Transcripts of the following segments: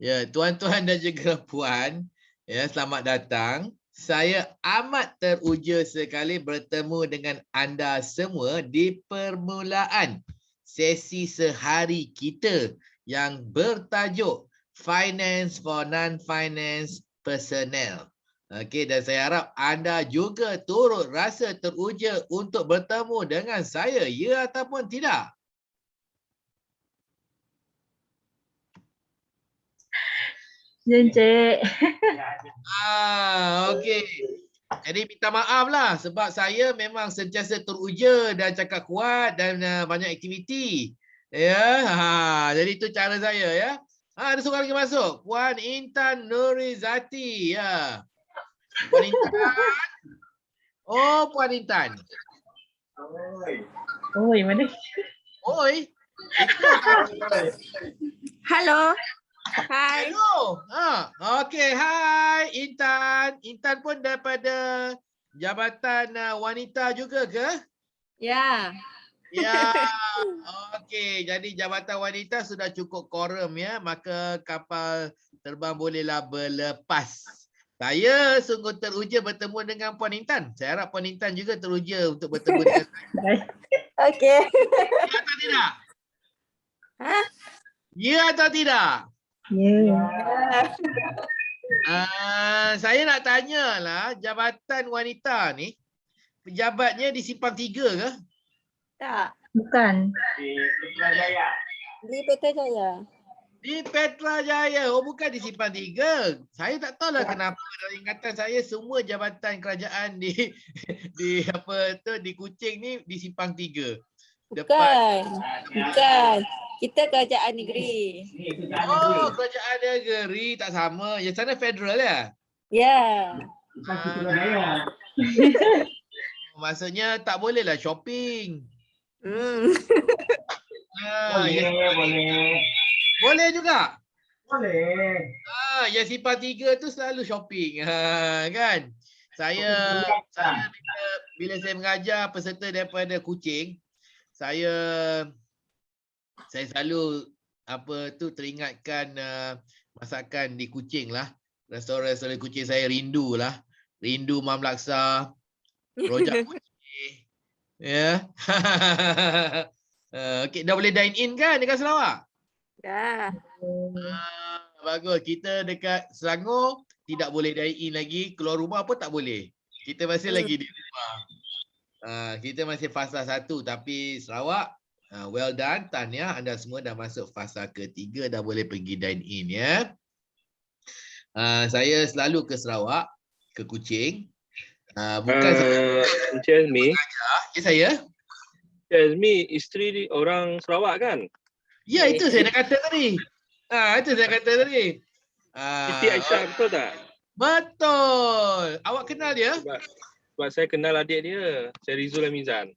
Ya, tuan-tuan dan juga puan, ya, selamat datang. Saya amat teruja sekali bertemu dengan anda semua di permulaan sesi sehari kita yang bertajuk Finance for Non-Finance Personnel. Okey, dan saya harap anda juga turut rasa teruja untuk bertemu dengan saya, ya ataupun tidak? Ya, Encik. Okey. Jadi minta maaf lah sebab saya memang sentiasa teruja dan cakap kuat dan banyak aktiviti. Ya, jadi itu cara saya ya. Ada seorang lagi masuk. Puan Intan Nurizati. Ya. Puan Intan. Oh, Puan Intan. Oi, mana? Oi. Itu. Halo. Hai. Hello. Okey, hai Intan. Intan pun daripada Jabatan Wanita juga ke? Ya. Ya, okey. Jadi Jabatan Wanita sudah cukup quorum ya, maka kapal terbang bolehlah berlepas. Saya sungguh teruja bertemu dengan Puan Intan. Saya harap Puan Intan juga teruja untuk bertemu dengan saya. Okey. Ya atau tidak? Ha? Ya atau tidak? Ya. Saya nak tanyalah, Jabatan Wanita ni, pejabatnya di Simpang 3 ke? Tak. Bukan. Di Peta Jaya. Di Petrajaya. Oh, bukan di Simpang 3. Saya tak tahulah kenapa dalam ingatan saya semua jabatan kerajaan di di apa tu di Kuching ni di Simpang 3. Bukan. Bukan. Kita kerajaan negeri. Oh, kerajaan negeri tak sama. Yang sana federal ya? Ya. Maksudnya tak bolehlah shopping. Hmm. Boleh. Boleh juga? Boleh. Yang Simpang 3 tu selalu shopping. Kan? Saya bila saya mengajar peserta daripada Kuching, saya selalu teringatkan masakan di Kuching lah. Restoran-restoran Kuching saya rindu lah. Rindu Mam Laksa, rojak Kuching. Ya. Okey, dah boleh dine in kan dekat Sarawak? Dah. Bagus. Kita dekat Selangor tidak boleh dine in lagi. Keluar rumah pun tak boleh. Kita masih lagi di rumah. Kita masih fasa 1 tapi Sarawak well done, tahniah, anda semua dah masuk fasa ketiga, dah boleh pergi dine in ya. Saya selalu ke Sarawak, ke Kuching. Bukan Encik Azmi. Ya saya. Encik Azmi isteri ni orang Sarawak kan? Ya, itu saya nak kata tadi. Itu saya kata tadi. Siti Aisyah betul tak? Betul. Awak kenal dia? Sebab saya kenal adik dia, Syarizul Amizan.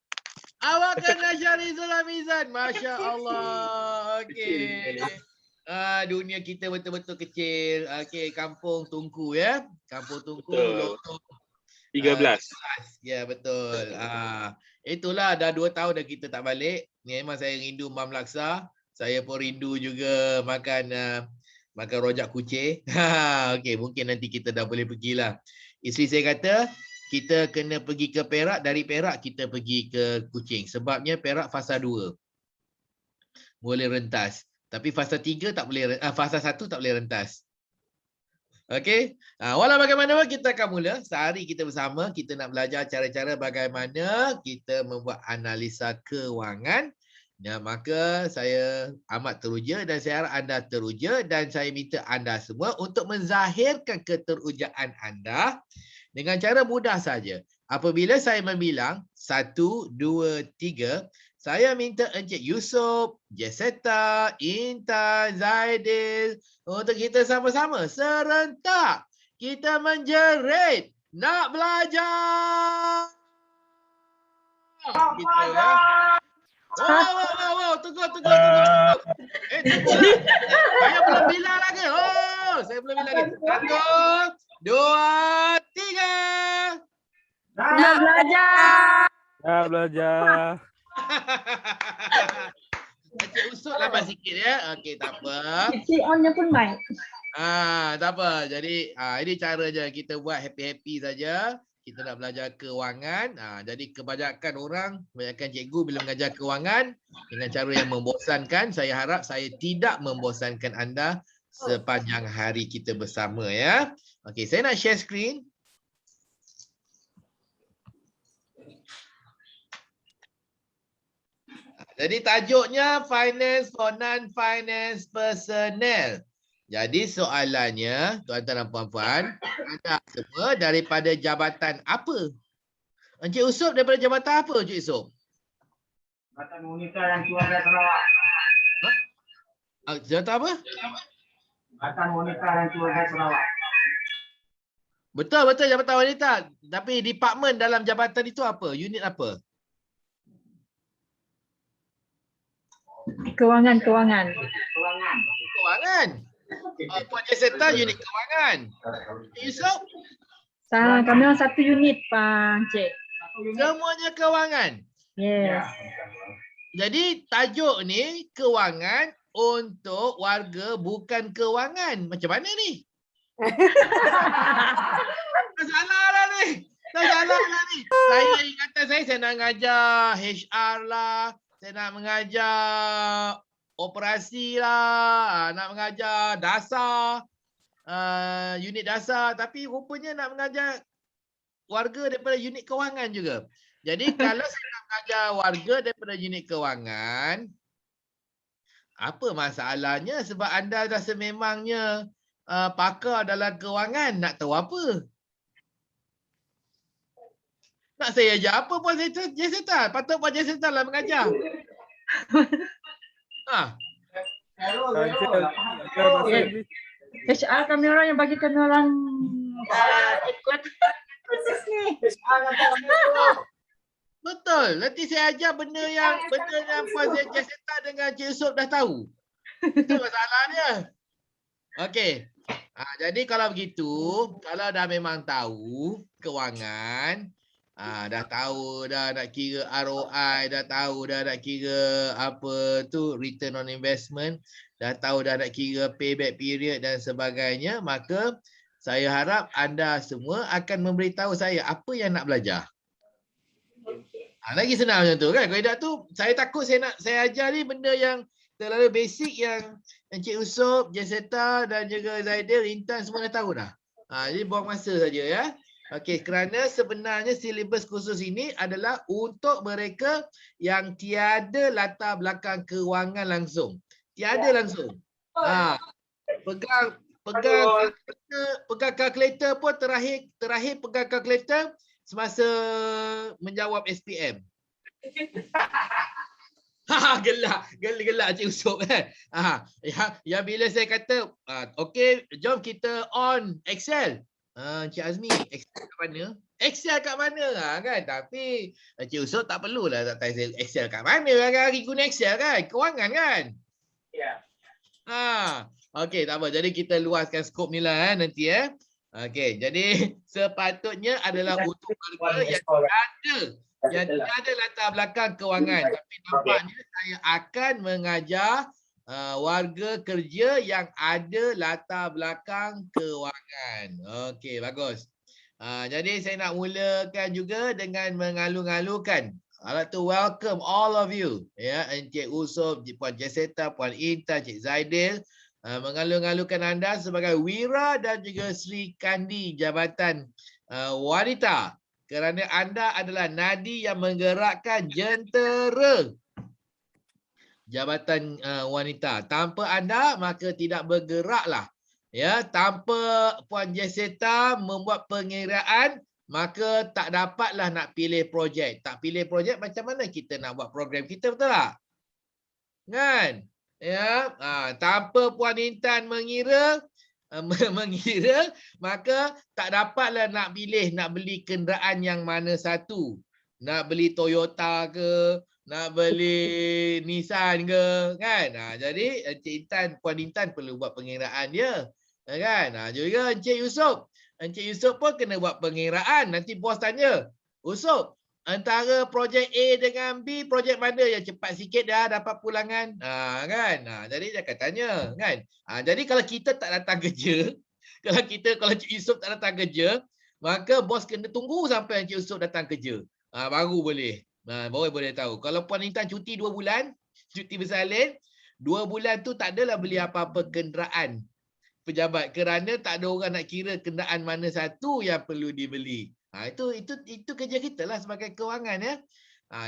Awak kenal Syarizul Amizan. Masya Allah. Okey. Dunia kita betul-betul kecil. Okey, Kampung Tungku ya. Kampung Tungku. Betul. 13. Ya, betul. Itulah dah 2 tahun dah kita tak balik. Memang saya rindu Mam Laksa. Saya pun rindu juga makan rojak kucing. Okey, mungkin nanti kita dah boleh pergilah. Isteri saya kata kita kena pergi ke Perak, dari Perak kita pergi ke Kuching. Sebabnya Perak fasa 2. Boleh rentas. Tapi fasa 3 tak boleh, fasa 1 tak boleh rentas. Okey. Walau bagaimanapun kita akan mula. Sehari kita bersama, kita nak belajar cara-cara bagaimana kita membuat analisa kewangan. Ya, maka saya amat teruja dan saya harap anda teruja dan saya minta anda semua untuk menzahirkan keterujaan anda dengan cara mudah saja. Apabila saya membilang 1, 2, 3, saya minta Encik Yusof, Jesseta, Intan, Zaidil untuk kita sama-sama serentak kita menjerit nak belajar. Gitu ya. Wow, tunggu. Tunggu. Saya belum bilang lagi. Saya belum bilang lagi. 1, 2, 3. Nak belajar. Nak belajar. Encik Usop lambat sikit ya. Okey, tak apa. Cik on-nya pun mic. Tak apa. Jadi ini cara je kita buat happy-happy saja. Kita nak belajar kewangan. Jadi kebanyakan orang, kebanyakan cikgu bila mengajar kewangan dengan cara yang membosankan, saya harap saya tidak membosankan anda sepanjang hari kita bersama ya. Okey, saya nak share screen. Jadi tajuknya finance for non-finance personnel. Jadi soalannya, tuan-tuan dan puan-puan, anda semua daripada jabatan apa? Encik Usop daripada jabatan apa, Encik Usop? Jabatan wanita yang keluar dari Sarawak. Jabatan apa? Jabatan wanita yang keluar dari Sarawak. Betul, jabatan wanita. Tapi departmen dalam jabatan itu apa? Unit apa? Kewangan. Kewangan. Kewangan. Puan Jesseta unit kewangan. Encik Usop? Kami orang satu unit, Pak Cik. Semuanya kewangan. Yes. Jadi tajuk ni kewangan untuk warga bukan kewangan. Macam mana ni? Tak salah lah ni. Saya ingatan saya nak mengajar HR lah. Saya nak mengajar operasi lah. Nak mengajar dasar. Unit dasar. Tapi rupanya nak mengajar warga daripada unit kewangan juga. Jadi kalau saya nak mengajar warga daripada unit kewangan, apa masalahnya? Sebab anda dah sememangnya pakar dalam kewangan, nak tahu apa? Nak saya ajar apa Puan Jesseta? Patut Puan Jesseta lah mengajar. HR kami orang yang bagi kami orang ikut proses ni. Betul. Nanti saya ajar benda yang Puan Jesseta dengan Cik Usop dah tahu. Itu masalah dia. Okey. Jadi kalau begitu, kalau dah memang tahu kewangan, dah tahu dah nak kira ROI, dah tahu dah nak kira apa tu return on investment, dah tahu dah nak kira payback period dan sebagainya, maka saya harap anda semua akan memberitahu saya apa yang nak belajar. Lagi senang macam tu kan. Kaedah tu saya takut saya ajar ni benda yang terlalu basic yang Encik Usop, Jesseta dan juga Zaidil, Intan semua dah tahu dah. Jadi buang masa saja ya. Okey, kerana sebenarnya silibus khusus ini adalah untuk mereka yang tiada latar belakang kewangan langsung. Tiada langsung. Pegang kalkulator pun terakhir pegang kalkulator semasa menjawab SPM. Gelak Cik Usop kan. Ya bila saya kata okey, jom kita on Excel. Encik Azmi, Excel kat mana? Excel kat mana kan? Tapi Encik Usop tak perlulah tak tahu Excel kat mana. Hari-hari guna Excel kan? Kewangan kan? Ya. Okey, tak apa. Jadi kita luaskan skop ni lah nanti Okey, jadi sepatutnya adalah untuk warga yang ada latar belakang kewangan. Tapi nampaknya saya akan mengajar warga kerja yang ada latar belakang kewangan. Okey, bagus. Jadi saya nak mulakan juga dengan mengalu-alukan. I like to welcome all of you. Ya, Encik Usop, Puan Jesseta, Puan Intan, Cik Zaidil. Mengalu-alukan anda sebagai Wira dan juga Sri Kandi Jabatan Wanita. Kerana anda adalah nadi yang menggerakkan jentera Jabatan Wanita. Tanpa anda maka tidak bergeraklah. Ya, tanpa Puan Jesseta membuat pengiraan maka tak dapatlah nak pilih projek. Tak pilih projek macam mana kita nak buat program kita, betul tak? Kan? Ya, tanpa Puan Intan mengira maka tak dapatlah nak pilih nak beli kenderaan yang mana satu. Nak beli Toyota ke, nak beli Nissan ke, kan? Jadi Encik Intan, Puan Intan perlu buat pengiraan dia, kan? Juga Encik Usop pun kena buat pengiraan. Nanti bos tanya, Usop, antara projek A dengan B, projek mana yang cepat sikit dah dapat pulangan? Kan? Jadi dia akan tanya kan. Jadi kalau kita tak datang kerja, kalau Encik Yusof tak datang kerja, maka bos kena tunggu sampai Encik Yusof datang kerja. Baru boleh. Baru boleh tahu. Kalau Puan Intan cuti 2 bulan, cuti bersalin, 2 bulan tu tak adalah beli apa-apa kenderaan pejabat kerana tak ada orang nak kira kenderaan mana satu yang perlu dibeli. Itu kerja kita lah sebagai kewangan ya.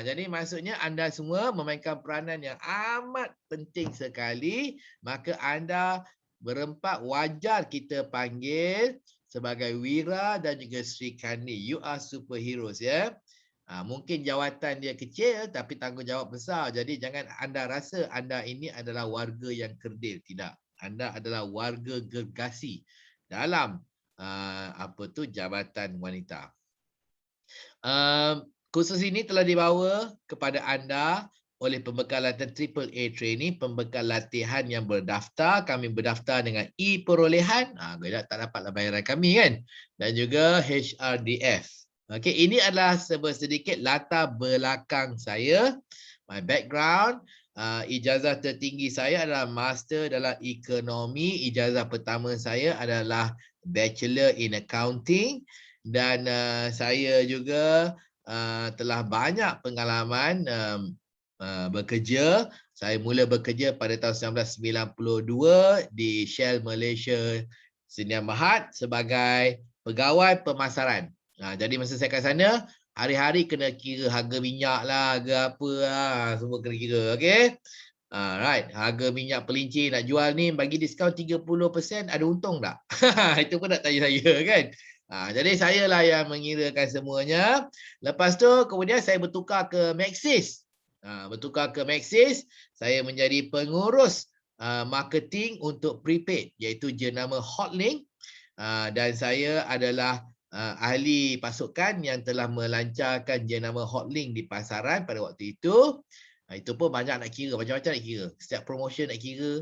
Jadi maksudnya anda semua memainkan peranan yang amat penting sekali, maka anda berempat wajar kita panggil sebagai Wira dan juga Sri Kandi. You are superheroes ya. Mungkin jawatan dia kecil tapi tanggungjawab besar. Jadi jangan anda rasa anda ini adalah warga yang kerdil. Tidak. Anda adalah warga gergasi dalam jabatan wanita. Kursus ini telah dibawa kepada anda oleh pembekalan AAA training, pembekal latihan yang berdaftar. Kami berdaftar dengan e-perolehan. Tak dapatlah bayaran kami kan. Dan juga HRDF. Okey, ini adalah sedikit latar belakang saya. My background. Ijazah tertinggi saya adalah Master dalam Ekonomi. Ijazah pertama saya adalah Bachelor in Accounting. Dan saya juga telah banyak pengalaman bekerja. Saya mula bekerja pada tahun 1992 di Shell Malaysia Sdn Bhd sebagai pegawai pemasaran. Jadi masa saya kat sana, hari-hari kena kira harga minyak lah, harga apa lah, semua kena kira. Okay? Right. Harga minyak pelinci nak jual ni bagi diskaun 30%, ada untung tak? Itu pun nak tanya saya kan? Jadi saya lah yang mengirakan semuanya. Lepas tu kemudian saya bertukar ke Maxis. Saya menjadi pengurus marketing untuk prepaid, iaitu jenama Hotlink. Dan saya adalah ahli pasukan yang telah melancarkan jenama Hotlink di pasaran pada waktu itu. Itu pun banyak nak kira, macam-macam nak kira. Setiap promotion nak kira,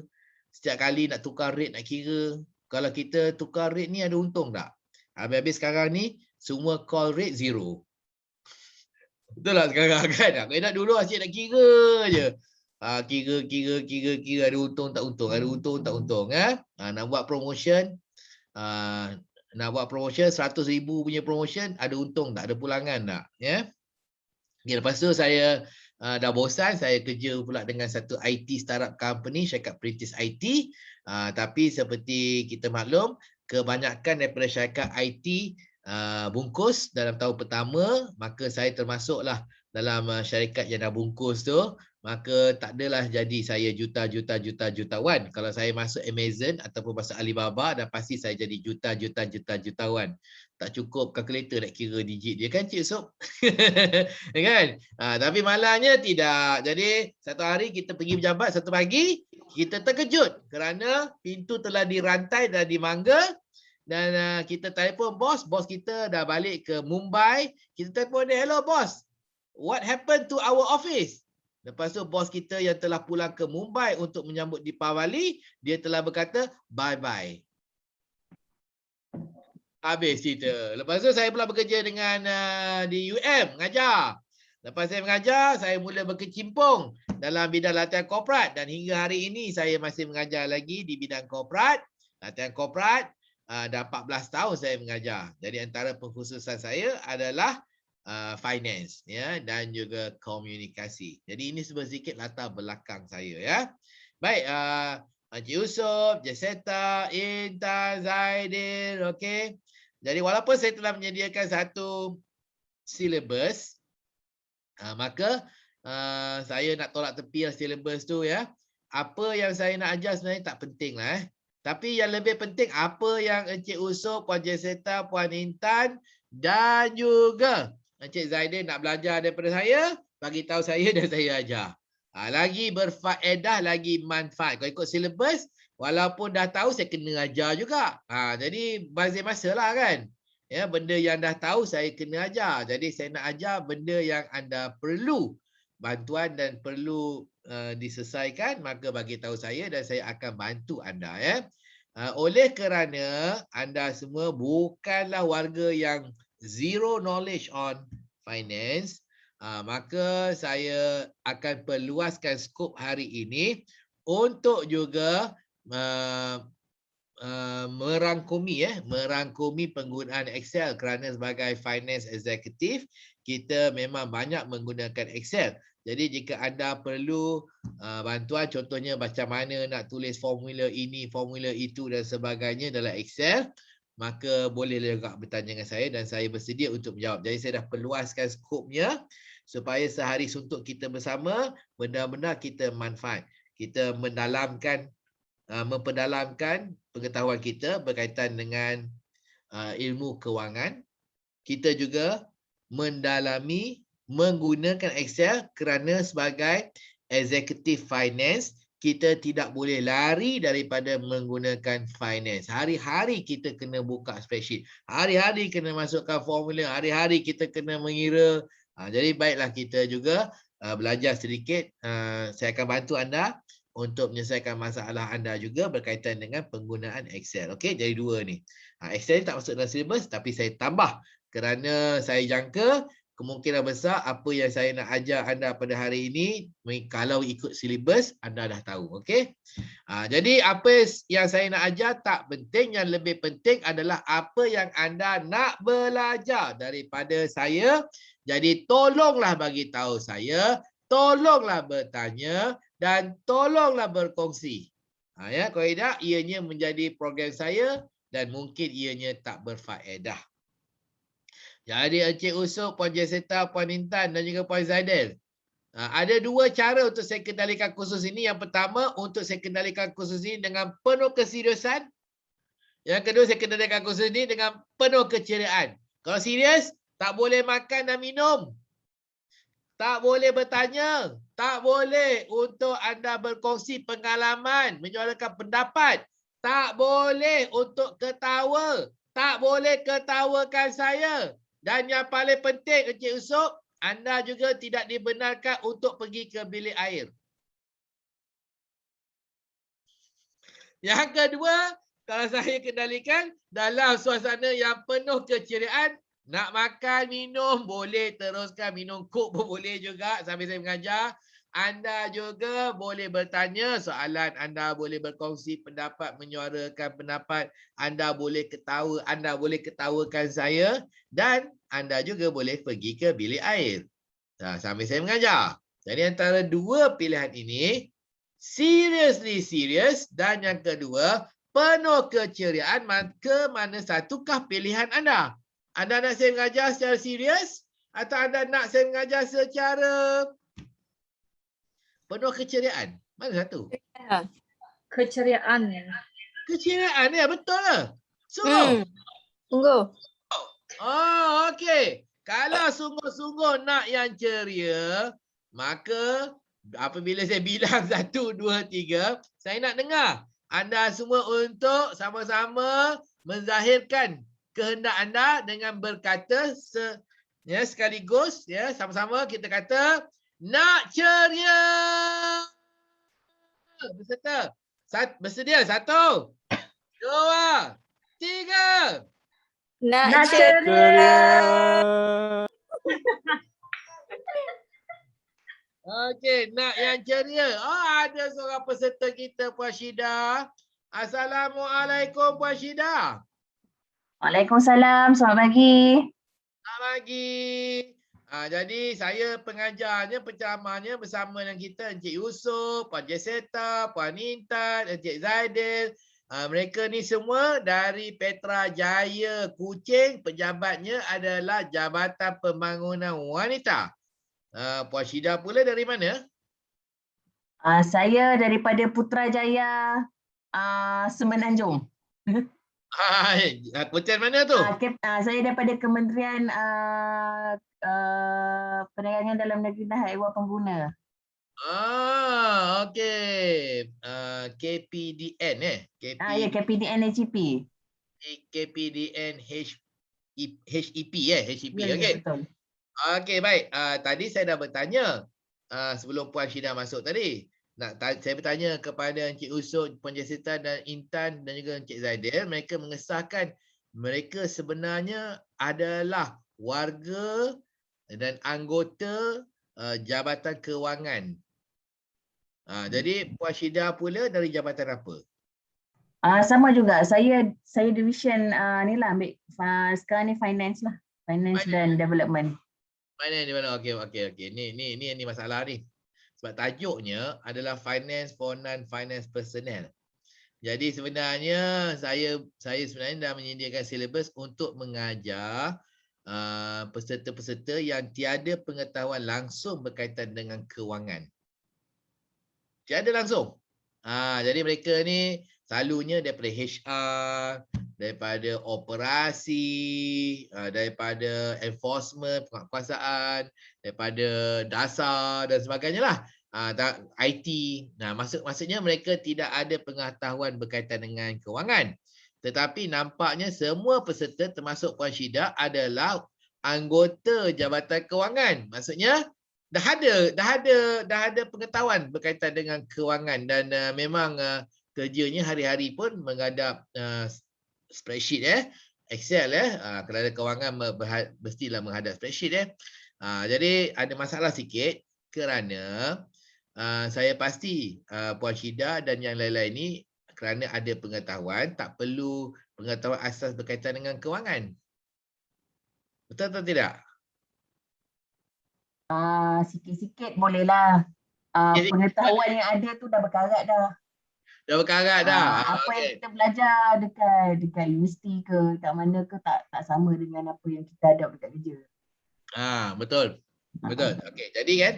setiap kali nak tukar rate nak kira. Kalau kita tukar rate ni ada untung tak? Habis-habis sekarang ni semua call rate 0. Betul lah sekarang kan? Kalau nak dulu asyik nak kira je. Kira ada untung tak untung, ada untung tak untung. Nak buat promotion, 100,000 punya promotion, ada untung tak, ada pulangan tak. Lepas tu saya dah bosan, saya kerja pula dengan satu IT startup company, syarikat perintis IT. Tapi seperti kita maklum, kebanyakan daripada syarikat IT bungkus dalam tahun pertama, maka saya termasuklah dalam syarikat yang dah bungkus tu. Maka tak adalah jadi saya jutawan. Kalau saya masuk Amazon ataupun masuk Alibaba, dah pasti saya jadi jutawan. Tak cukup kalkulator nak kira digit dia kan Cik Sob? Kan? Tapi malangnya tidak. Jadi satu hari kita pergi berjabat, satu pagi kita terkejut kerana pintu telah dirantai dan dimangga. Dan kita telefon bos kita dah balik ke Mumbai. Kita telefon dia, hello bos, what happened to our office? Lepas tu bos kita yang telah pulang ke Mumbai untuk menyambut Deepavali, dia telah berkata bye-bye. Habis cerita. Lepas tu saya pula bekerja dengan di UM, mengajar. Lepas saya mengajar, saya mula berkecimpung dalam bidang latihan korporat. Dan hingga hari ini saya masih mengajar lagi di bidang korporat. Latihan korporat, dah 14 tahun saya mengajar. Jadi antara pengkhususan saya adalah finance ya, dan juga komunikasi. Jadi ini sedikit latar belakang saya ya. Baik, Encik Yusof, Jesseta, Intan, Zaidin, okey. Jadi walaupun saya telah menyediakan satu silibus, maka saya nak tolak tepi silibus tu ya. Apa yang saya nak ajar sebenarnya tak penting lah. Tapi yang lebih penting apa yang Encik Yusof, Puan Jesseta, Puan Intan dan juga Encik Zaidin nak belajar daripada saya, bagi tahu saya dan saya ajar. Lagi berfaedah, lagi manfaat. Kalau ikut silibus, walaupun dah tahu saya kena ajar juga. Jadi bazir masa lah kan. Ya, benda yang dah tahu saya kena ajar. Jadi saya nak ajar benda yang anda perlu bantuan dan perlu diselesaikan, maka bagi tahu saya dan saya akan bantu anda ya. Oleh kerana anda semua bukanlah warga yang zero knowledge on finance, Maka saya akan perluaskan skop hari ini untuk juga merangkumi penggunaan Excel, kerana sebagai finance executive kita memang banyak menggunakan Excel. Jadi jika anda perlu bantuan, contohnya macam mana nak tulis formula ini, formula itu dan sebagainya dalam Excel, maka boleh juga bertanya dengan saya dan saya bersedia untuk menjawab. Jadi saya dah perluaskan skopnya supaya sehari suntuk kita bersama benar-benar kita manfaat. Kita memperdalamkan pengetahuan kita berkaitan dengan ilmu kewangan. Kita juga mendalami menggunakan Excel kerana sebagai executive finance kita tidak boleh lari daripada menggunakan finance. Hari-hari kita kena buka spreadsheet. Hari-hari kena masukkan formula. Hari-hari kita kena mengira. Jadi baiklah kita juga belajar sedikit. Saya akan bantu anda untuk menyelesaikan masalah anda juga berkaitan dengan penggunaan Excel. Okey, jadi dua ni. Excel tak masuk dalam syllabus tapi saya tambah kerana saya jangka kemungkinan besar apa yang saya nak ajar anda pada hari ini kalau ikut syllabus anda dah tahu. Okey. Jadi apa yang saya nak ajar tak penting, yang lebih penting adalah apa yang anda nak belajar daripada saya. Jadi tolonglah bagi tahu saya, tolonglah bertanya dan tolonglah berkongsi. Ya, kalau tidak ianya menjadi program saya dan mungkin ianya tak berfaedah. Jadi Encik Usop, Puan Jesseta, Puan Intan dan juga Puan Zaidel. Ada dua cara untuk saya kendalikan kursus ini. Yang pertama, untuk saya kendalikan kursus ini dengan penuh keseriusan. Yang kedua, saya kendalikan kursus ini dengan penuh keceriaan. Kalau serius, tak boleh makan dan minum. Tak boleh bertanya. Tak boleh untuk anda berkongsi pengalaman, menyuarakan pendapat. Tak boleh untuk ketawa. Tak boleh ketawakan saya. Dan yang paling penting, Encik Usop, anda juga tidak dibenarkan untuk pergi ke bilik air. Yang kedua, kalau saya kendalikan dalam suasana yang penuh keceriaan, nak makan, minum, boleh teruskan minum kok pun boleh juga sambil saya mengajar. Anda juga boleh bertanya soalan, anda boleh berkongsi pendapat, menyuarakan pendapat, anda boleh ketawa, anda boleh ketawakan saya dan anda juga boleh pergi ke bilik air. Sambil saya mengajar. Jadi antara dua pilihan ini, seriously serius dan yang kedua, penuh keceriaan, maka mana satukah pilihan anda? Anda nak saya mengajar secara serius atau anda nak saya mengajar secara penuh keceriaan? Mana satu? Keceriaan. Keceriaan ya, betul lah. Sungguh. Sungguh. Oh, okey. Kalau sungguh-sungguh nak yang ceria, maka apabila saya bilang 1, 2, 3, saya nak dengar anda semua untuk sama-sama menzahirkan kehendak anda dengan berkata sekaligus, ya, sama-sama kita kata nak ceria. Bersedia? 1, 2, 3. Nak ceria. Ceria. Okey, nak yang ceria. Ada seorang peserta kita, Puan Syida. Assalamualaikum, Puan Syida. Waalaikumsalam. Selamat pagi. Selamat pagi. Jadi saya pengajarnya, penceramahnya bersama dengan kita Encik Yusuf, Puan Jesseta, Puan Intan, Encik Zaidil. Mereka ni semua dari Petra Jaya Kuching. Pejabatnya adalah Jabatan Pembangunan Wanita. Puan Syida pula dari mana? Saya daripada Putrajaya Semenanjung. Hotel mana tu? Saya daripada Kementerian Perdagangan Dalam Negeri dan Haiwan Pengguna. Okey. KPDN Ya, KPDN HEP. KPDN HEP HEP. Ya, Okey. betul. Okey, baik. Tadi saya dah bertanya sebelum Puan Syida masuk tadi. Saya bertanya kepada Encik Usop, Puan Jesseta dan Intan dan juga Encik Zaidil. Mereka mengesahkan mereka sebenarnya adalah warga dan anggota Jabatan Kewangan. Jadi Puan Syida pula dari jabatan apa? Sama juga. Saya division ni lah ambil sekarang ni finance lah. Finance dan development. Mana di mana? Okey. Ni masalah ni. Sebab tajuknya adalah finance for non-finance personnel. Jadi sebenarnya saya sebenarnya dah menyediakan silibus untuk mengajar peserta-peserta yang tiada pengetahuan langsung berkaitan dengan kewangan. Tiada langsung. Jadi mereka ni selalunya daripada HR, daripada operasi, daripada enforcement, penguasaan, daripada dasar dan sebagainya lah. IT. Maksudnya mereka tidak ada pengetahuan berkaitan dengan kewangan. Tetapi nampaknya semua peserta termasuk Puan Syida adalah anggota Jabatan Kewangan. Maksudnya dah ada pengetahuan berkaitan dengan kewangan dan memang kerjanya hari-hari pun menghadap spreadsheet Excel kerana kewangan mestilah menghadap spreadsheet jadi ada masalah sikit kerana saya pasti Puan Syida dan yang lain-lain ni kerana ada pengetahuan, tak perlu pengetahuan asas berkaitan dengan kewangan. Betul atau tidak? Sikit-sikit bolehlah. Pengetahuan yang ada tu dah berkarat dah. Dah berkarat dah. Apa yang kita belajar dekat universiti ke, kat mana ke tak sama dengan apa yang kita ada dekat kerja. Betul. Betul. Okey, jadi kan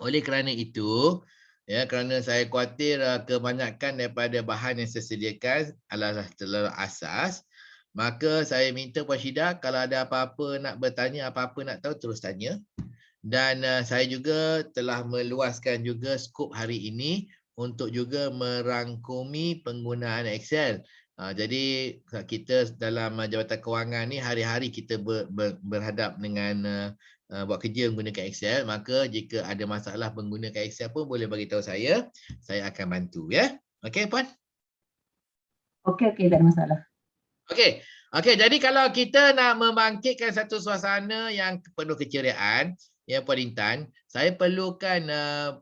oleh kerana itu kerana saya khawatir kebanyakan daripada bahan yang saya sediakan adalah terlalu asas, maka saya minta Puan Syida kalau ada apa-apa nak bertanya, apa-apa nak tahu terus tanya. Dan saya juga telah meluaskan juga skop hari ini untuk juga merangkumi penggunaan Excel. Jadi kita dalam Jabatan Kewangan ni hari-hari kita berhadap dengan buat kerja menggunakan Excel, maka jika ada masalah menggunakan Excel pun boleh bagi tahu saya akan bantu ya. Okey Puan? Okey, tak ada masalah. Okey, jadi kalau kita nak membangkitkan satu suasana yang penuh keceriaan, Puan Intan, saya perlukan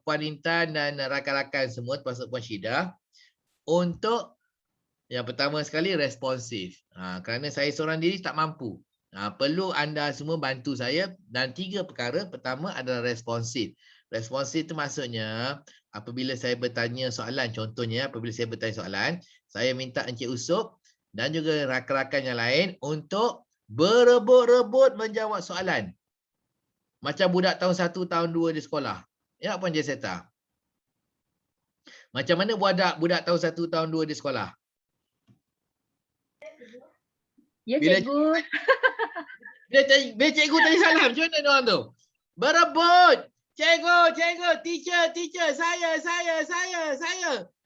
Puan Intan dan rakan-rakan semua termasuk Puan Syida untuk yang pertama sekali responsif. Kerana saya seorang diri tak mampu. Perlu anda semua bantu saya dan 3 perkara. Pertama adalah responsif. Responsif itu maksudnya apabila saya bertanya soalan, contohnya apabila saya bertanya soalan, saya minta Encik Usop dan juga rakan-rakan yang lain untuk berebut-rebut menjawab soalan. Macam budak tahun 1, tahun 2 di sekolah. Ya, Puan Jeseta? Macam mana budak tahun 1, tahun 2 di sekolah? Ya, cikgu. Bila cikgu tanya salam, macam mana diorang tu? Berebut. Cikgu, teacher, saya.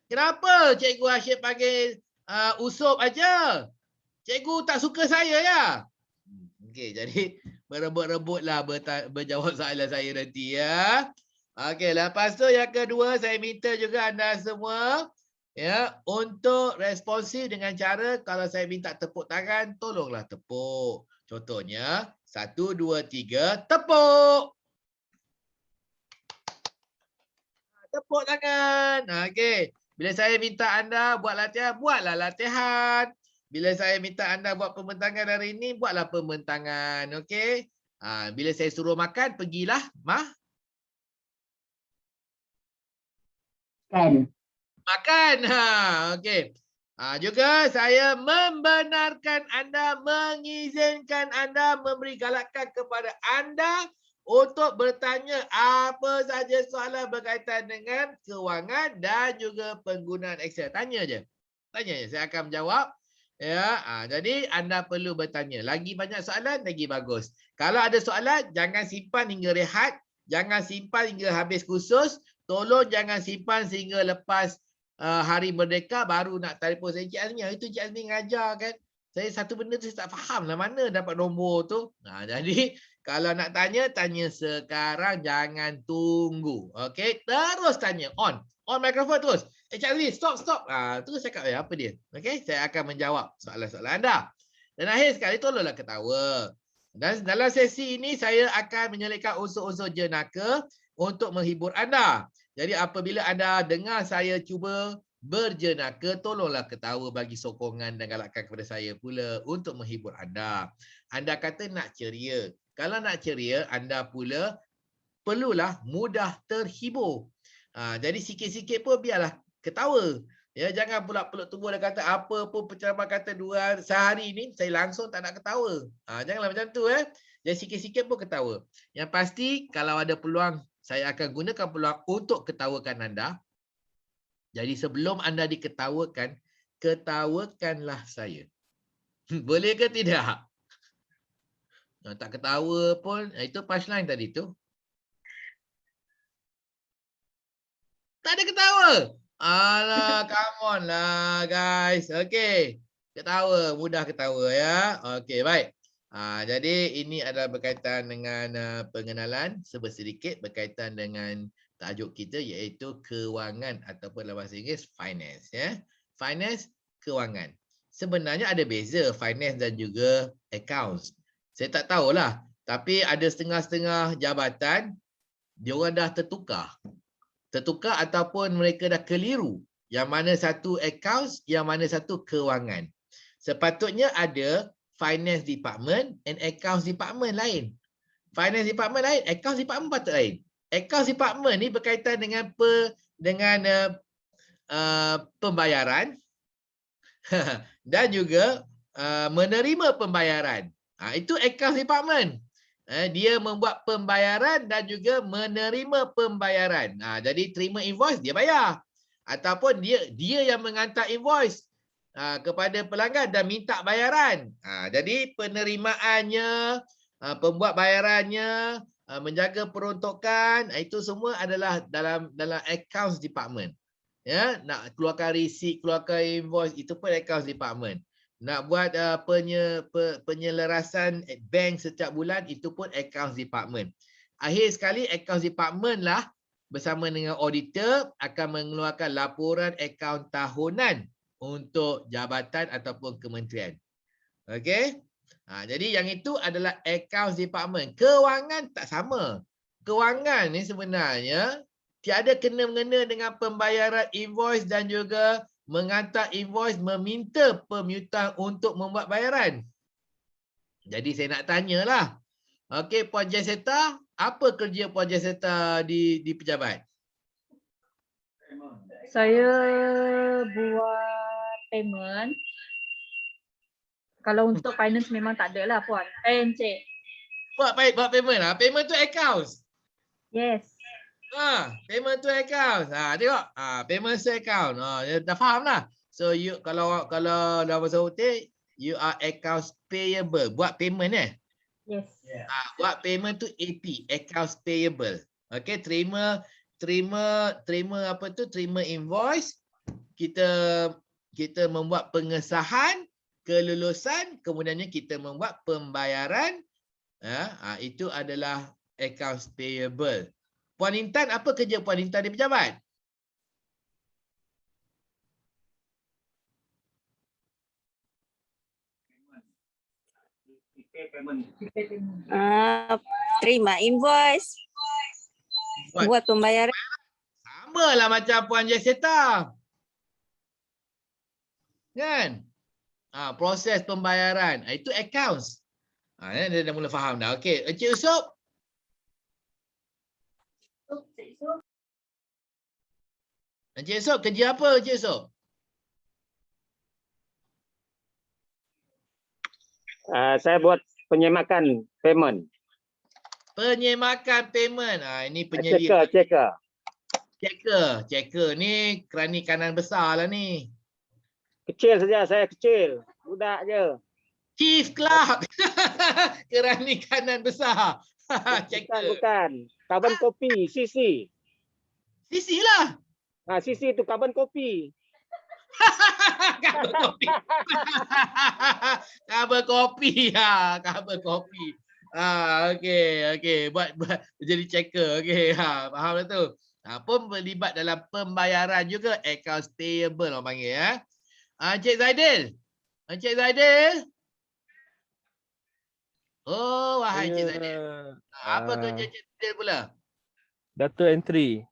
Kenapa cikgu asyik panggil Usop aja? Cikgu tak suka saya ya? Okey, jadi berebut-rebutlah berjawab soalan saya nanti ya. Okey, lepas tu yang kedua saya minta juga anda semua untuk responsif dengan cara kalau saya minta tepuk tangan, tolonglah tepuk. Contohnya 1, 2, 3 tepuk. Tepuk tangan. Okey. Bila saya minta anda buat latihan, buatlah latihan. Bila saya minta anda buat pembentangan hari ini, buatlah pembentangan. Okey. Bila saya suruh makan, pergilah makan. Okey. Juga saya membenarkan anda, mengizinkan anda, memberi galakan kepada anda untuk bertanya apa saja soalan berkaitan dengan kewangan dan juga penggunaan Excel. Tanya je. Saya akan menjawab. Jadi anda perlu bertanya. Lagi banyak soalan, lagi bagus. Kalau ada soalan, jangan simpan hingga rehat. Jangan simpan hingga habis kursus. Tolong jangan simpan sehingga lepas Hari Merdeka baru nak telefon saya. Encik Azmi, itu Encik Azmi ngajar kan. Saya satu benda tu saya tak faham lah mana dapat nombor tu. Jadi kalau nak tanya, tanya sekarang, jangan tunggu. Okey, terus tanya. On mikrofon terus. Encik Azmi, stop. Terus cakap apa dia. Okey, saya akan menjawab soalan-soalan anda. Dan akhir sekali, tolonglah ketawa. Dan dalam sesi ini saya akan menyelitkan unsur-unsur jenaka untuk menghibur anda. Jadi apabila anda dengar saya cuba berjenaka, tolonglah ketawa, bagi sokongan dan galakkan kepada saya pula untuk menghibur anda. Anda kata nak ceria. Kalau nak ceria, anda pula perlulah mudah terhibur. Jadi sikit-sikit pun biarlah ketawa. Ya, jangan pula peluk tubuh dan kata apa pun penceramah kata sehari ni saya langsung tak nak ketawa. Janganlah macam tu Jadi sikit-sikit pun ketawa. Yang pasti kalau ada peluang saya akan gunakan peluang untuk ketawakan anda. Jadi sebelum anda diketawakan, ketawakanlah saya. Boleh ke tidak? Tak ketawa pun, itu punchline tadi tu. Tak ada ketawa. Alah, come on lah guys. Okey. Ketawa, mudah ketawa ya. Okey, baik. Jadi ini adalah berkaitan dengan pengenalan sedikit berkaitan dengan tajuk kita iaitu kewangan ataupun dalam bahasa Inggeris finance ya. Finance, kewangan. Sebenarnya ada beza finance dan juga accounts. Saya tak tahulah, tapi ada setengah-setengah jabatan dia orang dah tertukar ataupun mereka dah keliru. Yang mana satu accounts, yang mana satu kewangan. Sepatutnya ada finance department and accounts department lain. Finance department lain, accounts department patut lain. Accounts department ni berkaitan dengan pembayaran dan juga menerima pembayaran. Itu accounts department. Dia membuat pembayaran dan juga menerima pembayaran. Jadi terima invoice dia bayar, ataupun dia yang menghantar invoice kepada pelanggan dan minta bayaran. Jadi penerimaannya, pembuat bayarannya, menjaga peruntukan, itu semua adalah dalam accounts department. Ya, nak keluarkan receipt, keluarkan invoice, itu pun accounts department. Nak buat penyelarasan bank setiap bulan, itu pun accounts department. Akhir sekali accounts department lah bersama dengan auditor akan mengeluarkan laporan akaun tahunan untuk jabatan ataupun kementerian. Okey? Jadi yang itu adalah accounts department. Kewangan tak sama. Kewangan ni sebenarnya tiada kena-mengena dengan pembayaran invoice dan juga menghantar invoice, meminta pemiutang untuk membuat bayaran. Jadi saya nak tanyalah. Okey, Puan Jesseta, apa kerja Puan Jesseta di pejabat? Saya buat payment. Kalau untuk finance memang tak ada lah puan. Encik. Buat payment lah. Payment tu accounts. Yes. Payment to account. Tengok. Payment to account. Dah faham lah. So you kalau dalam bahasa putih, you are accounts payable. Buat payment Yes. Buat payment tu AP, accounts payable. Okay, terima apa tu? Terima invoice. Kita membuat pengesahan, kelulusan, kemudiannya kita membuat pembayaran. Itu adalah accounts payable. Puan Intan, apa kerja Puan Intan di pejabat? Terima invoice. Buat pembayaran. Sama lah macam Puan Jesseta. Kan? Proses pembayaran. Itu accounts. Dia dah mula faham dah. Okey, Encik Yusof. Encik Yusof, kerja apa Encik Yusof? Saya buat penyemakan payment. Penyemakan payment. Ini penyedia. Checker. Ni kerani kanan besar lah ni. Kecil saja, saya kecil. Budak je. Chief Clerk. Kerani kanan besar. Checker. Bukan. Carbon copy, CC. CC lah. CC tu carbon copy. Cover kopi. Cover kopi. Cover kopi. Okey. Buat jadi checker. Okey. Faham dah tu. Pun terlibat dalam pembayaran juga. Accounts payable orang panggil ya. Encik Zaidil. Encik Sadil. Apa kerja Encik Sadil pula? Data entry.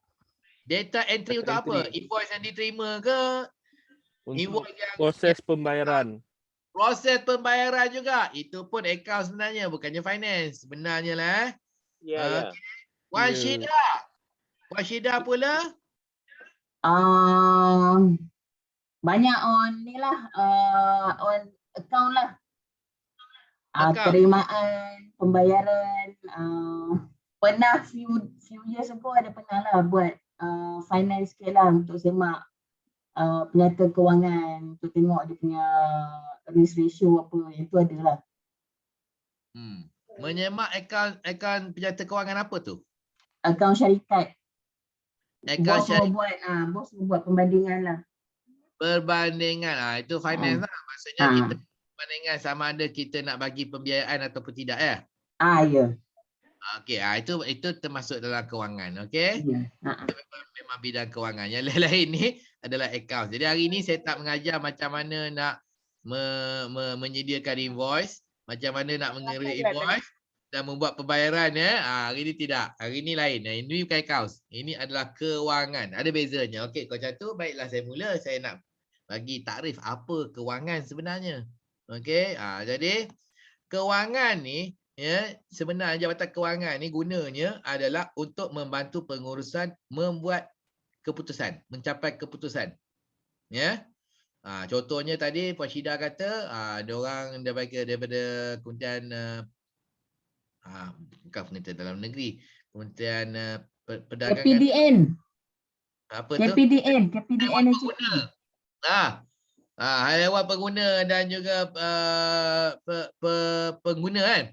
Data entry Data untuk apa? entry. Invoice yang diterima ke? Untuk Invoice yang proses pembayaran. proses pembayaran juga. Itu pun account sebenarnya, bukannya finance. Sebenarnya lah. Ya, ya. Wan Ya. Syida. Wan Syida pula. Banyak on ni lah, on account lah. Account. Penerimaan, pembayaran, pernah few years ago ada pernah lah buat finance sikit lah untuk semak penyata kewangan, untuk tengok dia punya risk ratio apa, yang tu ada lah. Menyemak akaun penyata kewangan apa tu? Akaun syarikat. Akaun Bos suruh buat pembandingan lah. Perbandingan. Itu finance lah. Maksudnya kita perbandingan sama ada kita nak bagi pembiayaan ataupun tidak ya. Ya. Okey, itu termasuk dalam kewangan, okey? Ya. Memang bidang kewangan. Yang lain ni adalah akaun. Jadi hari ni saya tak mengajar macam mana nak menyediakan invoice, macam mana nak mengira invoice dan membuat pembayaran ya. Hari ni tidak. Hari ni lain. Ini bukan akaun. Ini adalah kewangan. Ada bezanya. Okey, kalau macam tu baiklah saya mula. Saya nak bagi takrif apa kewangan sebenarnya. Okey, jadi kewangan ni ya, sebenarnya jabatan kewangan ni gunanya adalah untuk membantu pengurusan membuat keputusan, mencapai keputusan. Ya. Contohnya tadi Puan Syida kata diorang daripada Kementerian bukan Kementerian Dalam Negeri, Kementerian Perdagangan. KPDN. Apa tu? KPDN Haiwan Encik. pengguna. Haiwan pengguna dan juga pengguna kan.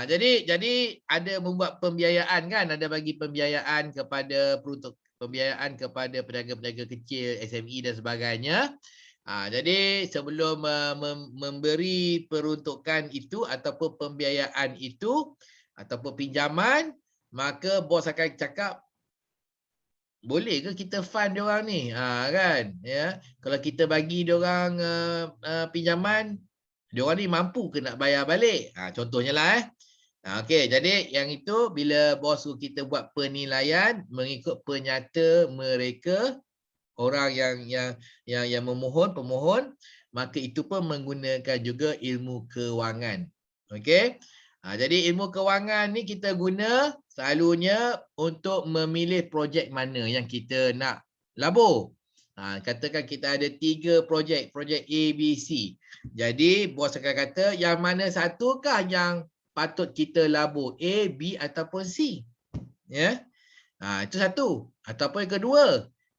Jadi ada membuat pembiayaan kan, ada bagi pembiayaan kepada peruntuk pembiayaan kepada pedagang-pedagang kecil, SME dan sebagainya. Jadi sebelum memberi peruntukan itu ataupun pembiayaan itu ataupun pinjaman, maka bos akan cakap, boleh ke kita fund diorang ni? Kan? Ya. Kalau kita bagi diorang pinjaman, diorang ni mampu ke nak bayar balik? Contohnya lah. Okey, jadi yang itu bila bos suruh kita buat penilaian mengikut penyata mereka, orang yang memohon, pemohon, maka itu pun menggunakan juga ilmu kewangan. Okey. Jadi ilmu kewangan ni kita guna selalunya untuk memilih projek mana yang kita nak labur. Katakan kita ada 3 projek A, B, C. Jadi bos akan kata yang mana satukah yang patut kita labur, A, B ataupun C. Ya. Itu satu. Ataupun yang kedua,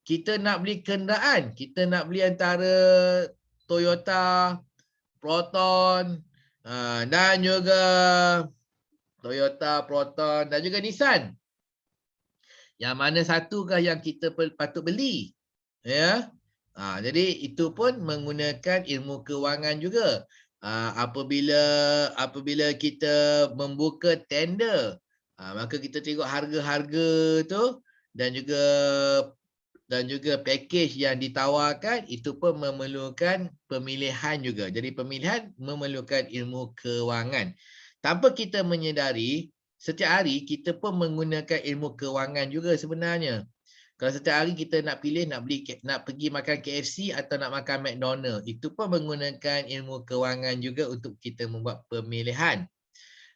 kita nak beli kenderaan. Kita nak beli antara Toyota, Proton dan juga Toyota, Proton dan juga Nissan. Yang mana satukah yang kita patut beli? Ya. Jadi itu pun menggunakan ilmu kewangan juga. Apabila kita membuka tender, maka kita tengok harga-harga tu dan juga package yang ditawarkan, itu pun memerlukan pemilihan juga. Jadi pemilihan memerlukan ilmu kewangan. Tanpa kita menyedari, setiap hari kita pun menggunakan ilmu kewangan juga sebenarnya. Kalau setiap hari kita nak pilih nak pergi makan KFC atau nak makan McDonald, itu pun menggunakan ilmu kewangan juga untuk kita membuat pemilihan.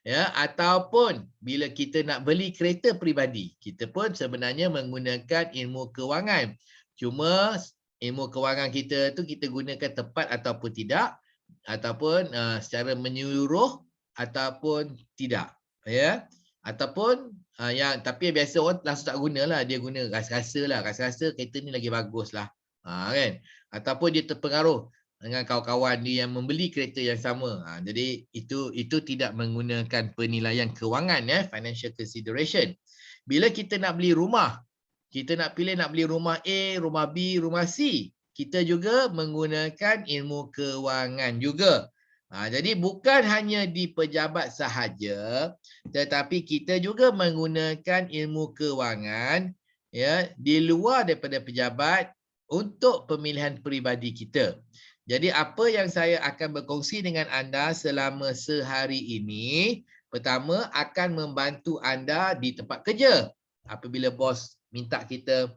Ya, ataupun bila kita nak beli kereta peribadi, kita pun sebenarnya menggunakan ilmu kewangan. Cuma ilmu kewangan kita tu kita gunakan tepat ataupun tidak, ataupun secara menyeluruh ataupun tidak. Ya. Ataupun tapi biasa orang langsung tak gunalah, dia guna rasa-rasa lah, rasa-rasa kereta ni lagi bagus lah. Kan? Ataupun dia terpengaruh dengan kawan-kawan dia yang membeli kereta yang sama. Jadi itu tidak menggunakan penilaian kewangan ya, financial consideration. Bila kita nak beli rumah, kita nak pilih nak beli rumah A, rumah B, rumah C, kita juga menggunakan ilmu kewangan juga. Jadi bukan hanya di pejabat sahaja, tetapi kita juga menggunakan ilmu kewangan ya di luar daripada pejabat untuk pemilihan peribadi kita. Jadi apa yang saya akan berkongsi dengan anda selama sehari ini, Pertama, akan membantu anda di tempat kerja. Apabila bos minta kita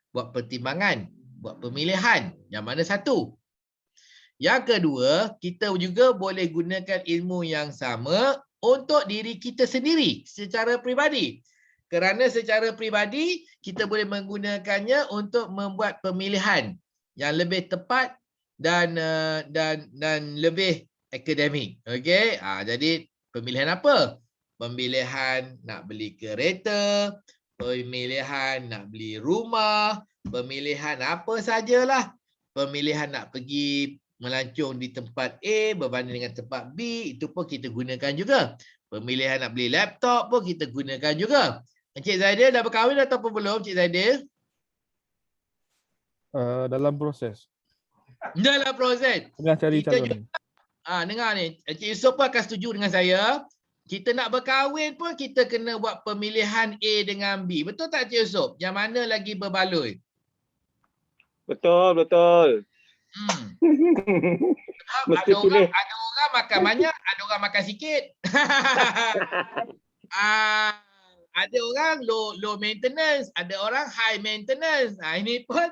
buat pertimbangan, buat pemilihan. Yang mana satu? Yang kedua, kita juga boleh gunakan ilmu yang sama untuk diri kita sendiri secara peribadi. Kerana secara peribadi, kita boleh menggunakannya untuk membuat pemilihan yang lebih tepat dan lebih akademik. Okey, jadi pemilihan apa? Pemilihan nak beli kereta, pemilihan nak beli rumah, pemilihan apa sajalah. Pemilihan nak pergi melancong di tempat A berbanding dengan tempat B, itu pun kita gunakan juga. Pemilihan nak beli laptop pun kita gunakan juga. Encik Zaidil dah berkahwin ataupun belum, Encik Zaidil? Dalam proses. Dalam proses. Tengah cari Kita calon. dengar ni, Encik Yusof pun akan setuju dengan saya. Kita nak berkahwin pun kita kena buat pemilihan A dengan B. Betul tak Encik Yusof? Yang mana lagi berbaloi? Betul, betul. Mesti pilih. Ada orang makan banyak, ada orang makan sikit. Ada orang low maintenance, ada orang high maintenance. Ini pun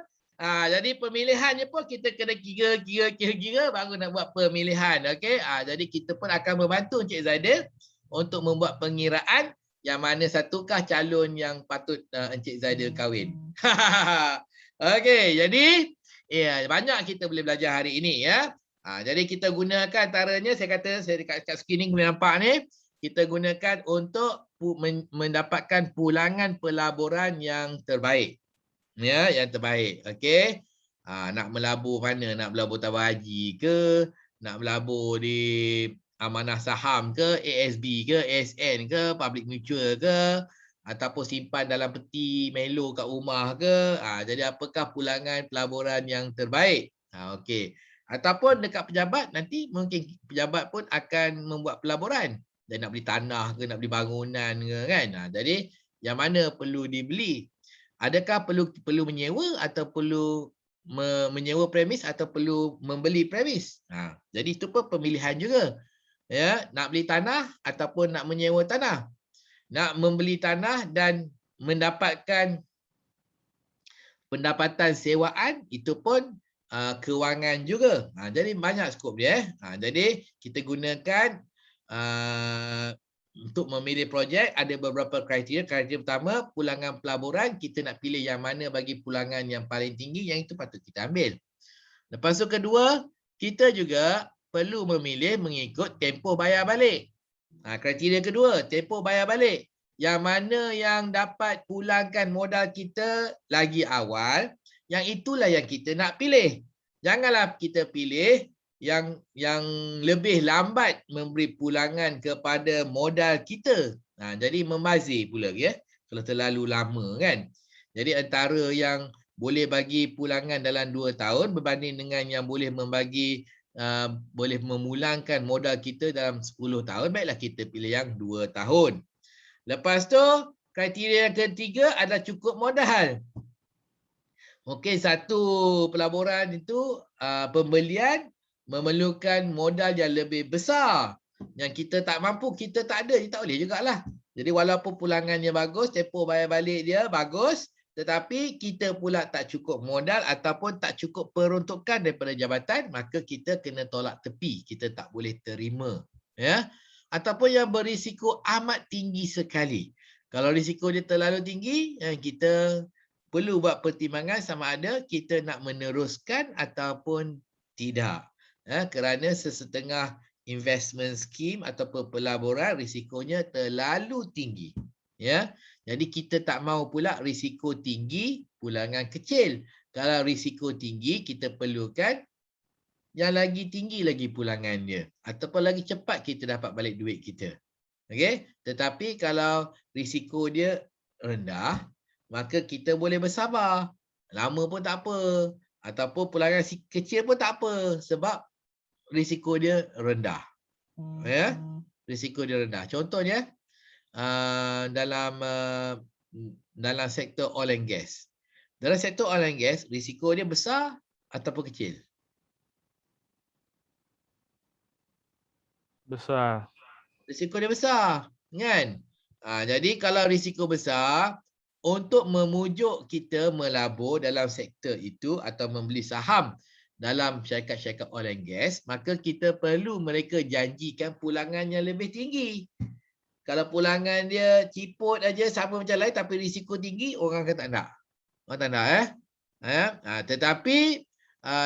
jadi pemilihannya pun kita kena kira baru nak buat pemilihan. Okey. Jadi kita pun akan membantu Encik Zaidil untuk membuat pengiraan yang mana satukah calon yang patut Encik Zaidil kahwin. Okey, jadi banyak kita boleh belajar hari ini ya. Jadi kita gunakan antaranya, saya dekat skrin ni boleh nampak ni, kita gunakan untuk mendapatkan pulangan pelaburan yang terbaik. Ya, yang terbaik. Okey. Nak melabur mana? Nak melabur tabung haji ke? Nak melabur di amanah saham ke? ASB ke? ASN ke? Public mutual ke? Ataupun simpan dalam peti Melo kat rumah ke. Jadi apakah pulangan pelaburan yang terbaik? Okey. Ataupun dekat pejabat, nanti mungkin pejabat pun akan membuat pelaburan. Dan nak beli tanah ke, nak beli bangunan ke kan. Jadi yang mana perlu dibeli? Adakah perlu menyewa atau perlu menyewa premis atau perlu membeli premis? Jadi itu pun pemilihan juga. Ya, nak beli tanah ataupun nak menyewa tanah. Nak membeli tanah dan mendapatkan pendapatan sewaan, itu pun kewangan juga. Jadi banyak skop dia. Jadi kita gunakan untuk memilih projek ada beberapa kriteria. Kriteria pertama, pulangan pelaburan. Kita nak pilih yang mana bagi pulangan yang paling tinggi, yang itu patut kita ambil. Lepas tu kedua, kita juga perlu memilih mengikut tempoh bayar balik. Kriteria kedua, tempoh bayar balik. Yang mana yang dapat pulangkan modal kita lagi awal, yang itulah yang kita nak pilih. Janganlah kita pilih yang lebih lambat memberi pulangan kepada modal kita. Jadi membazir pula ya, kalau terlalu lama kan. Jadi antara yang boleh bagi pulangan dalam 2 tahun berbanding dengan yang boleh boleh memulangkan modal kita dalam 10 tahun, baiklah kita pilih yang 2 tahun. Lepas tu, kriteria yang ketiga adalah cukup modal. Okey, satu pelaburan itu pembelian memerlukan modal yang lebih besar. Yang kita tak mampu, kita tak ada, tak boleh jugalah. Jadi walaupun pulangannya bagus, tempoh bayar balik dia bagus, tetapi kita pula tak cukup modal ataupun tak cukup peruntukan daripada jabatan, maka kita kena tolak tepi, kita tak boleh terima. Ya. Ataupun yang berisiko amat tinggi sekali. Kalau risiko dia terlalu tinggi, kita perlu buat pertimbangan sama ada kita nak meneruskan ataupun tidak. Kerana sesetengah investment scheme ataupun pelaburan risikonya terlalu tinggi. Ya. Jadi kita tak mau pula risiko tinggi, pulangan kecil. Kalau risiko tinggi, kita perlukan yang lagi tinggi lagi pulangan dia. Ataupun lagi cepat kita dapat balik duit kita. Okey? Tetapi kalau risiko dia rendah, maka kita boleh bersabar. Lama pun tak apa. Ataupun pulangan kecil pun tak apa. Sebab risiko dia rendah. Ya? Risiko dia rendah. Contohnya, dalam sektor oil and gas. Dalam sektor oil and gas, risiko dia besar ataupun kecil? Besar. Risiko dia besar, kan? Jadi kalau risiko besar, untuk memujuk kita melabur dalam sektor itu atau membeli saham dalam syarikat-syarikat oil and gas, maka kita perlu mereka janjikan pulangan yang lebih tinggi. Kalau pulangan dia ciput aja sama macam lain tapi risiko tinggi, orang akan tak nak. Orang tak nak tetapi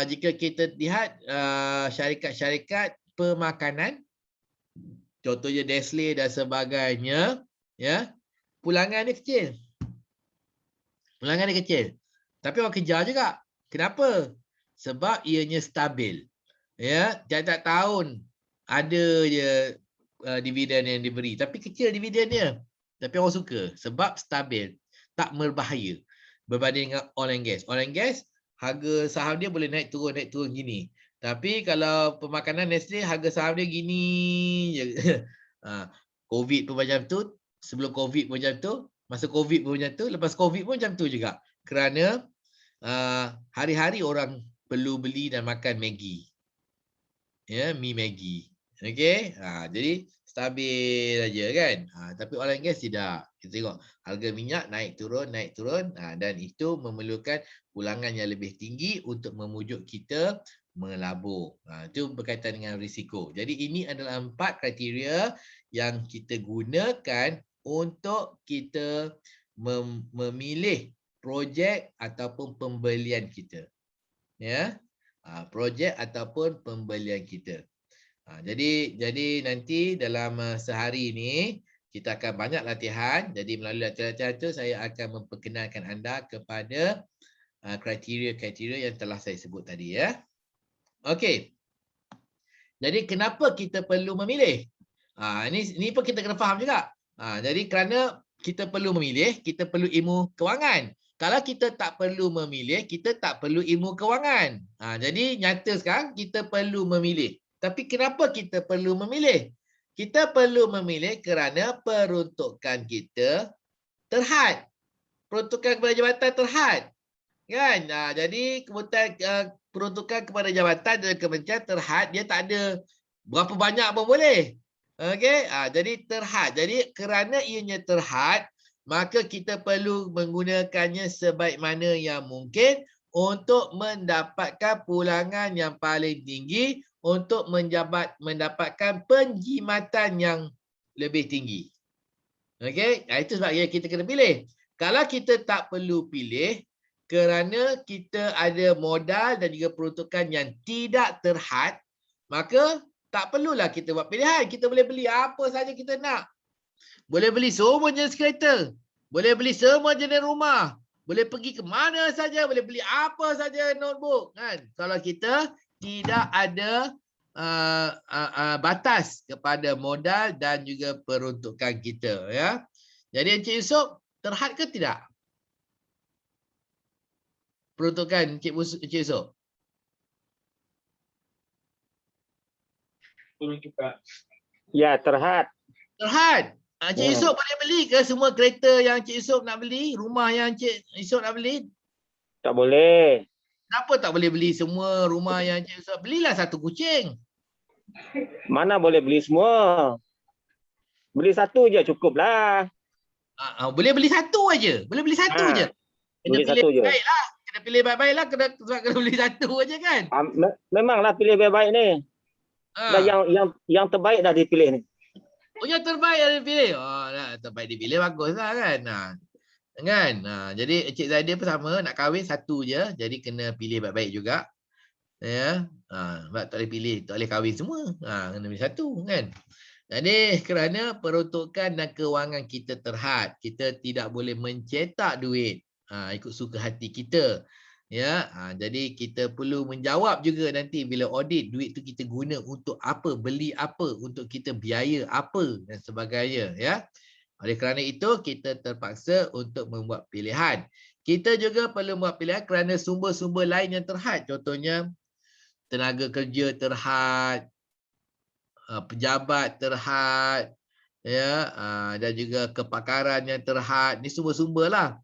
jika kita lihat syarikat-syarikat pemakanan, contohnya Nestle dan sebagainya, ya, pulangan dia kecil. Pulangan dia kecil. Tapi orang kejar juga. Kenapa? Sebab ianya stabil. Ya, tiap-tiap tahun ada je dividen yang diberi. Tapi kecil dividen dia. Tapi orang suka sebab stabil, tak berbahaya berbanding dengan oil and gas. Oil and gas, harga saham dia boleh naik turun gini. Tapi kalau pemakanan Nestle, harga saham dia gini je. COVID pun macam tu, sebelum COVID pun macam tu, masa COVID pun macam tu, lepas COVID pun macam tu juga. Kerana hari-hari orang perlu beli dan makan Maggi. Ya, mi Maggi. Okey, jadi stabil aja kan. Tapi oil and gas tidak. Kita tengok harga minyak naik turun dan itu memerlukan pulangan yang lebih tinggi untuk memujuk kita melabur. Itu berkaitan dengan risiko. Jadi ini adalah 4 kriteria yang kita gunakan untuk kita memilih projek ataupun pembelian kita. Ya. Projek ataupun pembelian kita. Jadi nanti dalam sehari ini kita akan banyak latihan. Jadi melalui latihan-latihan itu saya akan memperkenalkan anda kepada kriteria-kriteria yang telah saya sebut tadi ya. Okey. Jadi kenapa kita perlu memilih? Ini pun kita kena faham juga. Jadi kerana kita perlu memilih, kita perlu ilmu kewangan. Kalau kita tak perlu memilih, kita tak perlu ilmu kewangan. Jadi nyata sekarang kita perlu memilih. Tapi kenapa kita perlu memilih? Kita perlu memilih kerana peruntukan kita terhad. Peruntukan kepada jabatan terhad. Kan? Jadi kebutuhan peruntukan kepada jabatan dan kementerian terhad, dia tak ada berapa banyak pun boleh. Okey, jadi terhad. Jadi kerana ianya terhad, maka kita perlu menggunakannya sebaik mana yang mungkin untuk mendapatkan pulangan yang paling tinggi untuk mendapatkan penjimatan yang lebih tinggi. Okey, itu sebab kita kena pilih. Kalau kita tak perlu pilih kerana kita ada modal dan juga peruntukan yang tidak terhad, maka tak perlulah kita buat pilihan. Kita boleh beli apa saja kita nak. Boleh beli semua jenis kereta. Boleh beli semua jenis rumah. Boleh pergi ke mana saja. Boleh beli apa saja notebook. Kan? Kalau kita tidak ada batas kepada modal dan juga peruntukan kita. Ya. Jadi Encik Yusof terhad ke tidak? Peruntukan Encik Yusof? Peruntukan. Ya, terhad. Terhad. Encik Yusof boleh beli ke semua kereta yang Encik Yusof nak beli? Rumah yang Encik Yusof nak beli? Tak boleh. Kenapa tak boleh beli semua rumah yang Encik Yusof? Belilah satu kucing. Mana boleh beli semua? Beli satu je cukup lah. Boleh beli satu aja. Boleh beli satu je. Kena Beli pilih satu je. baiklah. Kena pilih baik-baik lah. Kena beli satu aja kan. Memanglah pilih baik-baik ni. Dah yang terbaik dah dipilih ni. Oh, yang terbaik yang dipilih. Terbaik dipilih bagus lah kan. Kan? Jadi Encik Zaidir pun sama. Nak kahwin satu je. Jadi kena pilih baik-baik juga. Ya. Sebab tak boleh pilih. Tak boleh kahwin semua. Kena pilih satu kan. Jadi kerana peruntukan dan kewangan kita terhad. Kita tidak boleh mencetak duit. Ikut suka hati kita. Ya, jadi kita perlu menjawab juga nanti bila audit duit tu kita guna untuk apa, beli apa, untuk kita biaya apa dan sebagainya ya. Oleh kerana itu kita terpaksa untuk membuat pilihan. Kita juga perlu membuat pilihan kerana sumber-sumber lain yang terhad. Contohnya tenaga kerja terhad, pejabat terhad ya, dan juga kepakaran yang terhad. Ni sumber-sumber lah.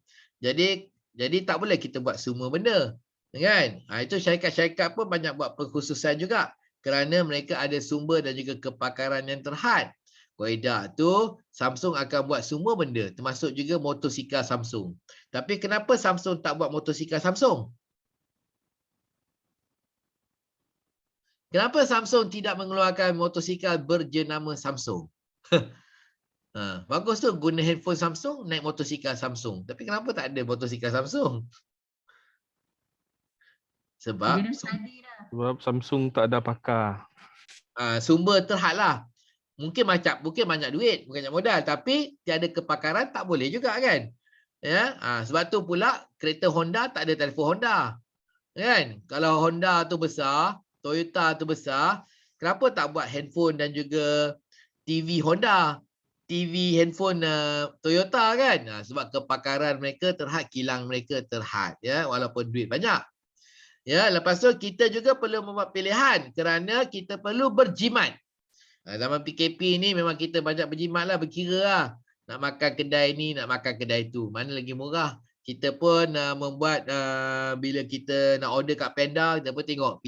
Jadi tak boleh kita buat semua benda. Kan? Itu syarikat-syarikat pun banyak buat perkhususan juga. Kerana mereka ada sumber dan juga kepakaran yang terhad. Kaedah tu Samsung akan buat semua benda termasuk juga motosikal Samsung. Tapi kenapa Samsung tak buat motosikal Samsung? Kenapa Samsung tidak mengeluarkan motosikal berjenama Samsung? Bagus tu guna handphone Samsung, naik motosikal Samsung. Tapi kenapa tak ada motosikal Samsung? Sebab Dia dah study dah. Sebab Samsung tak ada pakar. sumber terhad lah. Mungkin banyak duit, banyak modal, tapi tiada kepakaran tak boleh juga kan? Ya, sebab tu pula kereta Honda tak ada telefon Honda. Kan? Kalau Honda tu besar, Toyota tu besar, kenapa tak buat handphone dan juga TV Honda? TV handphone Toyota kan? Sebab kepakaran mereka terhad, kilang mereka terhad ya, walaupun duit banyak. Ya, lepas tu kita juga perlu membuat pilihan kerana kita perlu berjimat. Zaman PKP ni memang kita banyak berjimat lah, berkira lah. Nak makan kedai ni, nak makan kedai tu. Mana lagi murah. Kita pun membuat bila kita nak order kat Panda, kita pun tengok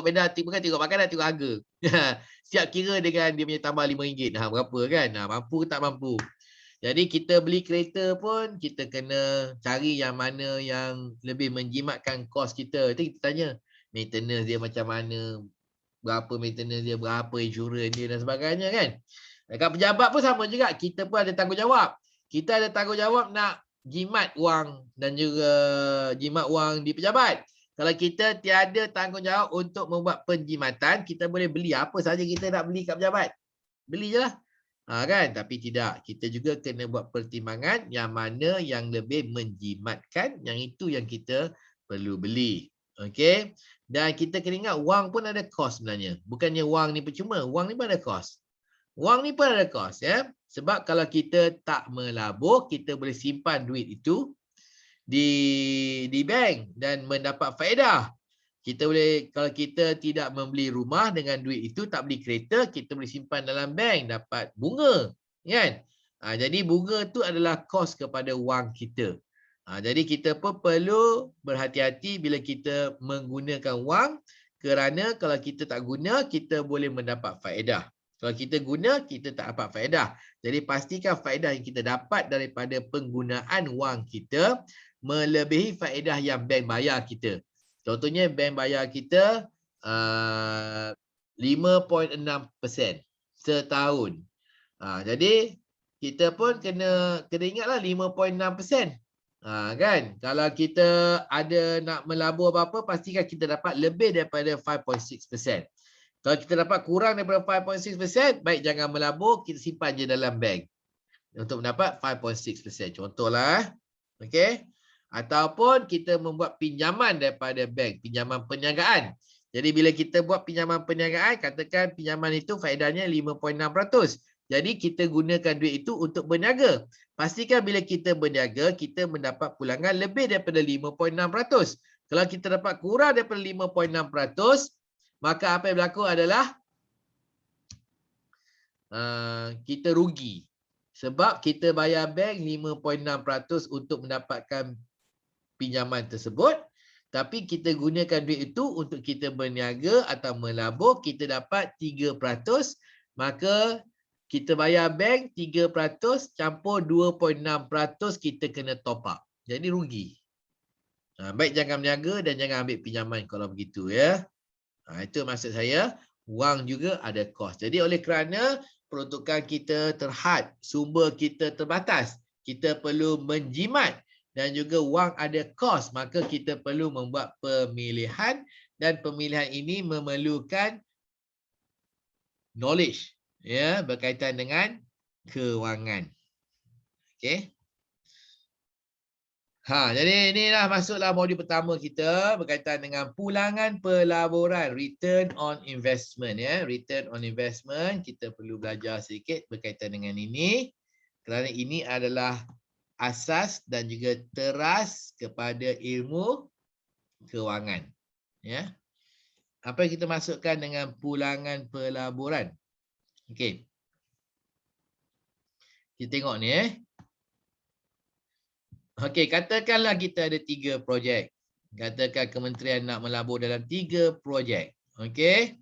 Panda, tengok makanan, tengok harga. Siap kira dengan dia punya tambah RM5. Berapa kan? Mampu ke tak mampu. Jadi kita beli kereta pun kita kena cari yang mana yang lebih menjimatkan kos kita. Nanti kita tanya maintenance dia macam mana, berapa maintenance dia, berapa insurans dia dan sebagainya kan. Dekat pejabat pun sama juga. Kita pun ada tanggungjawab. Kita ada tanggungjawab nak jimat wang dan juga jimat wang di pejabat. Kalau kita tiada tanggungjawab untuk membuat penjimatan, kita boleh beli apa saja kita nak beli kat pejabat. Beli je lah. Kan? Tapi tidak. Kita juga kena buat pertimbangan yang mana yang lebih menjimatkan, yang itu yang kita perlu beli. Okey. Dan kita kena ingat wang pun ada kos sebenarnya. Bukannya wang ni percuma. Wang ni pun ada kos. Wang ni pun ada kos ya. Sebab kalau kita tak melabur, kita boleh simpan duit itu di bank dan mendapat faedah. Kita boleh, kalau kita tidak membeli rumah dengan duit itu, tak beli kereta, kita boleh simpan dalam bank, dapat bunga. Kan? Jadi bunga tu adalah kos kepada wang kita. Jadi kita pun perlu berhati-hati bila kita menggunakan wang, kerana kalau kita tak guna, kita boleh mendapat faedah. Kalau kita guna, kita tak dapat faedah. Jadi pastikan faedah yang kita dapat daripada penggunaan wang kita melebihi faedah yang bank bayar kita. Contohnya bank bayar kita 5.6% setahun. Jadi kita pun kena ingatlah 5.6%. Kan? Kalau kita ada nak melabur apa-apa, pastikan kita dapat lebih daripada 5.6%. Kalau kita dapat kurang daripada 5.6%, baik jangan melabur, kita simpan je dalam bank untuk mendapat 5.6%. Contohlah. Okey. Ataupun kita membuat pinjaman daripada bank, pinjaman perniagaan. Jadi bila kita buat pinjaman perniagaan, katakan pinjaman itu faedahnya 5.6%. Jadi kita gunakan duit itu untuk berniaga. Pastikan bila kita berniaga, kita mendapat pulangan lebih daripada 5.6%. Kalau kita dapat kurang daripada 5.6%, maka apa yang berlaku adalah kita rugi. Sebab kita bayar bank 5.6% untuk mendapatkan pinjaman tersebut. Tapi kita gunakan duit itu untuk kita berniaga atau melabur, kita dapat 3%. Maka kita bayar bank 3% campur 2.6% kita kena top up. Jadi rugi. Baik jangan berniaga dan jangan ambil pinjaman kalau begitu ya. Itu maksud saya, wang juga ada kos. Jadi oleh kerana peruntukan kita terhad, sumber kita terbatas, kita perlu menjimat dan juga wang ada kos, maka kita perlu membuat pemilihan dan pemilihan ini memerlukan knowledge ya, berkaitan dengan kewangan. Okey. Jadi inilah masuklah modul pertama kita berkaitan dengan pulangan pelaburan, return on investment ya. Return on investment, kita perlu belajar sedikit berkaitan dengan ini kerana ini adalah asas dan juga teras kepada ilmu kewangan ya. Apa yang kita masukkan dengan pulangan pelaburan? Okey. Kita tengok ni Okey, katakanlah kita ada 3 projek. Katakan kementerian nak melabur dalam 3 projek. Okey.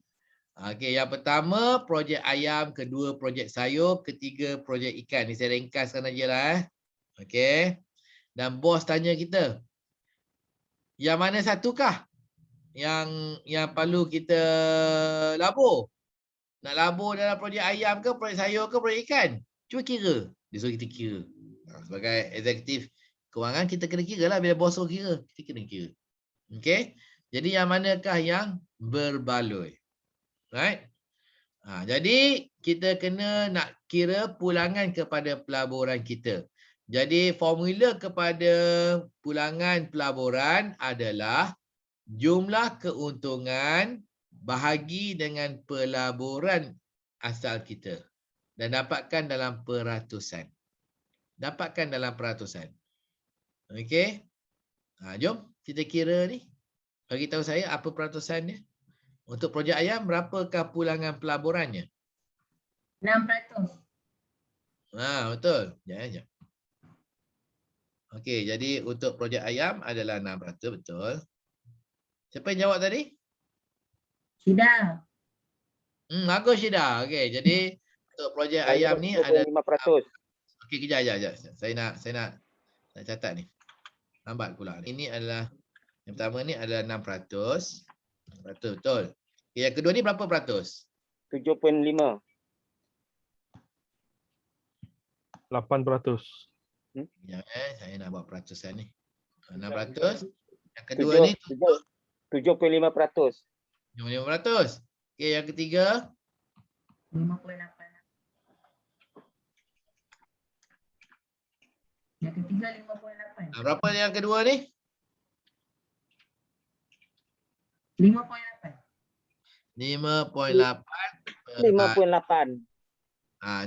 Okey, yang pertama projek ayam, kedua projek sayur, ketiga projek ikan. Ni saya ringkaskan aja lah. Okey. Dan bos tanya kita, yang mana satukah yang perlu kita labur? Nak labur dalam projek ayam ke, projek sayur ke, projek ikan? Cuba kira. Dia suruh kita kira. Sebagai eksekutif kewangan, kita kena kira lah. Bila bos suruh kira, kita kena kira. Okey. Jadi yang manakah yang berbaloi? Right? Jadi kita kena nak kira pulangan kepada pelaburan kita. Jadi formula kepada pulangan pelaburan adalah jumlah keuntungan bahagi dengan pelaburan asal kita. Dan dapatkan dalam peratusan. Dapatkan dalam peratusan. Okey. Jom kita kira ni. Bagi tahu saya apa peratusannya. Untuk projek ayam, berapakah pulangan pelaburannya? 6%. Betul. Sekejap. Okey, jadi untuk projek ayam adalah 6%, betul. Siapa yang jawab tadi? Syida. Bagus Syida. Okey, jadi untuk projek Saya ayam ni ada 25%. okey, kejap. Saya nak catat ni. Lambat pula. Ini adalah yang pertama ni adalah 6%. Betul. Okay, yang kedua ni berapa peratus? 7.5. 8%. Ya, saya nak buat peratusan ni. 6%. Yang kedua ni 7.5%. 5%. Okey, yang ketiga 5.8. Yang ketiga 5.8. berapa yang kedua ni? 5.8. 5.8. 5.8.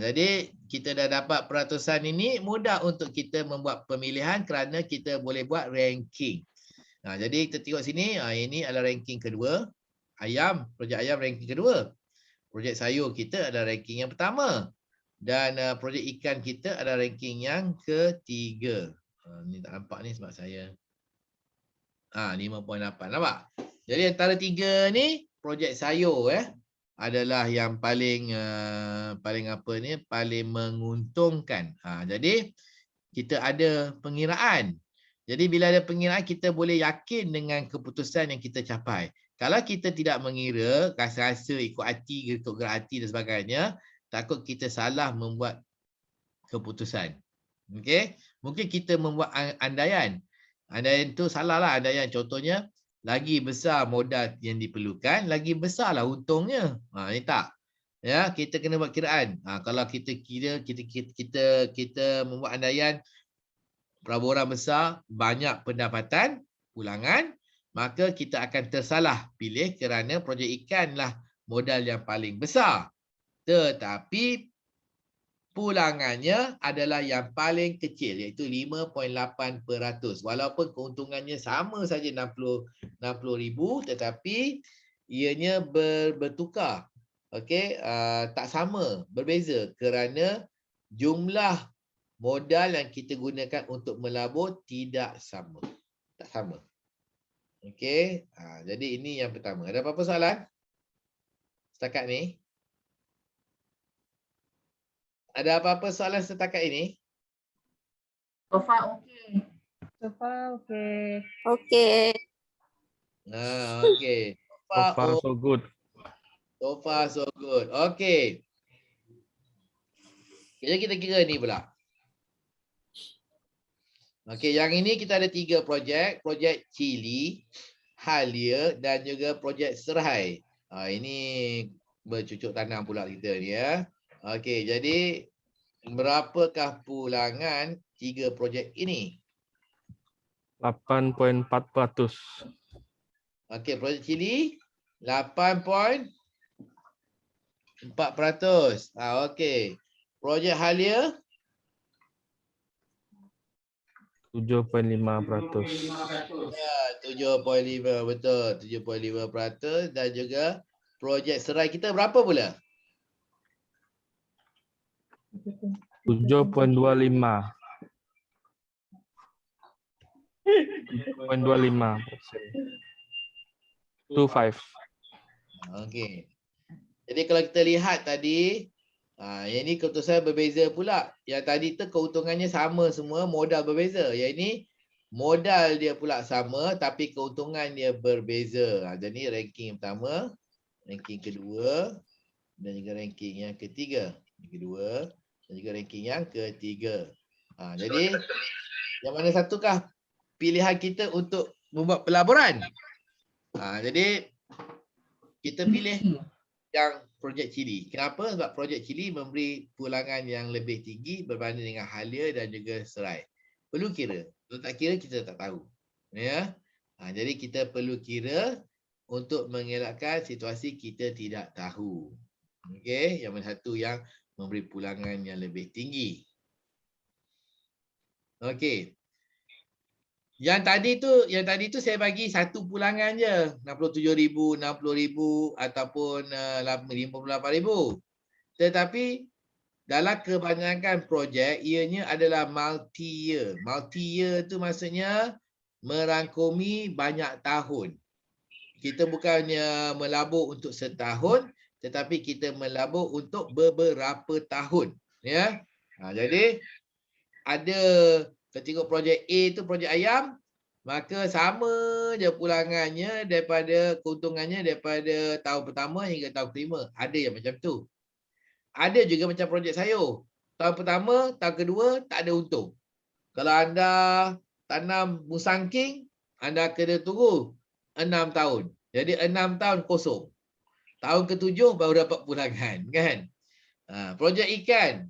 Jadi kita dah dapat peratusan ini, mudah untuk kita membuat pemilihan kerana kita boleh buat ranking. Jadi kita tengok sini, ini adalah ranking kedua. Ayam, projek ayam ranking kedua. Projek sayur kita adalah ranking yang pertama. Dan projek ikan kita adalah ranking yang ketiga. Ni tak nampak ni sebab saya 5.8. Nampak? Jadi antara tiga ni projek sayur adalah yang paling paling menguntungkan. Jadi kita ada pengiraan. Jadi bila ada pengiraan, kita boleh yakin dengan keputusan yang kita capai. Kalau kita tidak mengira, rasa-rasa ikut hati, ikut gerak hati dan sebagainya, takut kita salah membuat keputusan. Okey? Mungkin kita membuat andaian. Andaian tu salah lah. Andaian contohnya, lagi besar modal yang diperlukan, lagi besarlah untungnya. Ni tak. Ya, kita kena buat kiraan. Kalau kita kira, kita membuat andaian pelaburan besar, banyak pendapatan, pulangan, maka kita akan tersalah pilih kerana projek ikanlah modal yang paling besar. Tetapi pulangannya adalah yang paling kecil, iaitu 5.8%. Walaupun keuntungannya sama saja 60,000, tetapi ianya bertukar. Okey, tak sama, berbeza kerana jumlah modal yang kita gunakan untuk melabur tidak sama. Tak sama. Okey, jadi ini yang pertama. Ada apa-apa soalan setakat ni? Ada apa-apa soalan setakat ini? So far okey. So far, okay. Okay. Okey. So far so good. So far so good. Okey. Jadi kita kira ni pula. Okey, yang ini kita ada 3 projek. Projek Cili, Halia dan juga projek Serhai. Ini bercucuk tanam pula kita ni ya. Okey, jadi berapakah pulangan 3 projek ini? 8.4%. Okey, projek Cili 8.4%. Okey. Projek Halia 7.5%. ya 7.5, betul. 7.5% dan juga projek Serai kita berapa pula? 7.25. 7.25%. 25. Okey. Jadi kalau kita lihat tadi, yang ini keputusan berbeza pula. Yang tadi tu keuntungannya sama semua, modal berbeza. Yang ini modal dia pula sama tapi keuntungan dia berbeza. Jadi ranking pertama, ranking kedua dan juga ranking yang ketiga. Yang kedua dan juga ranking yang ketiga. Jadi yang mana satukah pilihan kita untuk membuat pelaburan? Jadi kita pilih yang projek Chili. Kenapa? Sebab projek Chili memberi pulangan yang lebih tinggi berbanding dengan Halia dan juga Serai. Perlu kira. Kalau tak kira, kita tak tahu. Ya. Jadi kita perlu kira untuk mengelakkan situasi kita tidak tahu. Okey, yang mana satu yang memberi pulangan yang lebih tinggi. Okey. Yang tadi tu saya bagi satu pulangan je, 67,000, 60,000 ataupun 58,000. Tetapi dalam kebanyakan projek ianya adalah multi year. Multi year tu maksudnya merangkumi banyak tahun. Kita bukannya melabur untuk setahun, tetapi kita melabur untuk beberapa tahun, ya. Jadi ada ketika projek A tu projek ayam, maka sama je pulangannya daripada keuntungannya daripada tahun pertama hingga tahun kelima. Ada yang macam tu. Ada juga macam projek sayur. Tahun pertama, tahun kedua tak ada untung. Kalau anda tanam musangking, anda kena tunggu 6 tahun. Jadi 6 tahun kosong. Tahun ke-7 baru dapat pulangan, kan? Projek ikan.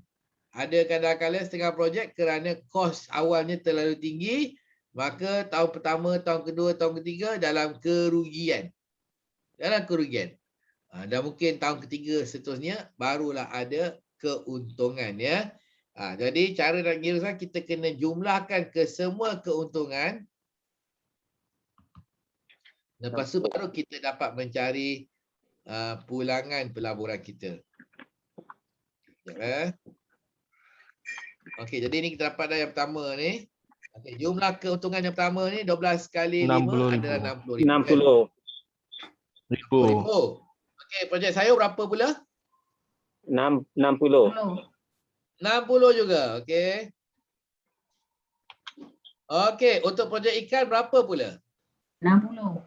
Ada kadang-kadang setengah projek kerana kos awalnya terlalu tinggi, maka tahun pertama, tahun kedua, tahun ketiga dalam kerugian. Dan mungkin tahun ketiga seterusnya barulah ada keuntungan, ya. Jadi cara nak kira kita kena jumlahkan ke semua keuntungan. Lepas tu baru kita dapat mencari pulangan pelaburan kita. Sekejap, Okey, jadi ni kita dapat dah yang pertama ni. Okey, jumlah keuntungan yang pertama ni 12 kali 5 adalah 60,000. 60,000. Okey, projek sayur berapa pula? 60. 60 juga. Okey. Okey, untuk projek ikan berapa pula? 60.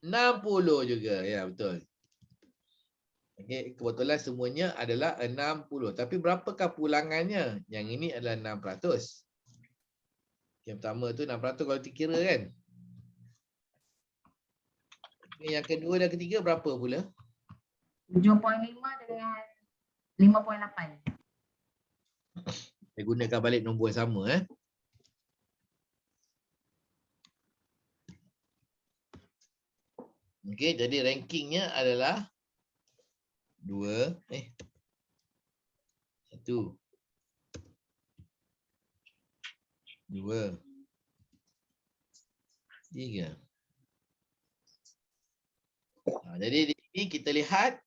60 juga. Ya, betul. Okey, kebetulan semuanya adalah 60. Tapi berapakah pulangannya? Yang ini adalah 6%. Yang pertama tu 6% kalau dikira, kan? Yang kedua dan ketiga berapa pula? 7.5 dengan 5.8. Saya gunakan balik nombor yang sama. Okey, jadi rankingnya adalah 1, 2, 3. Jadi di sini kita lihat,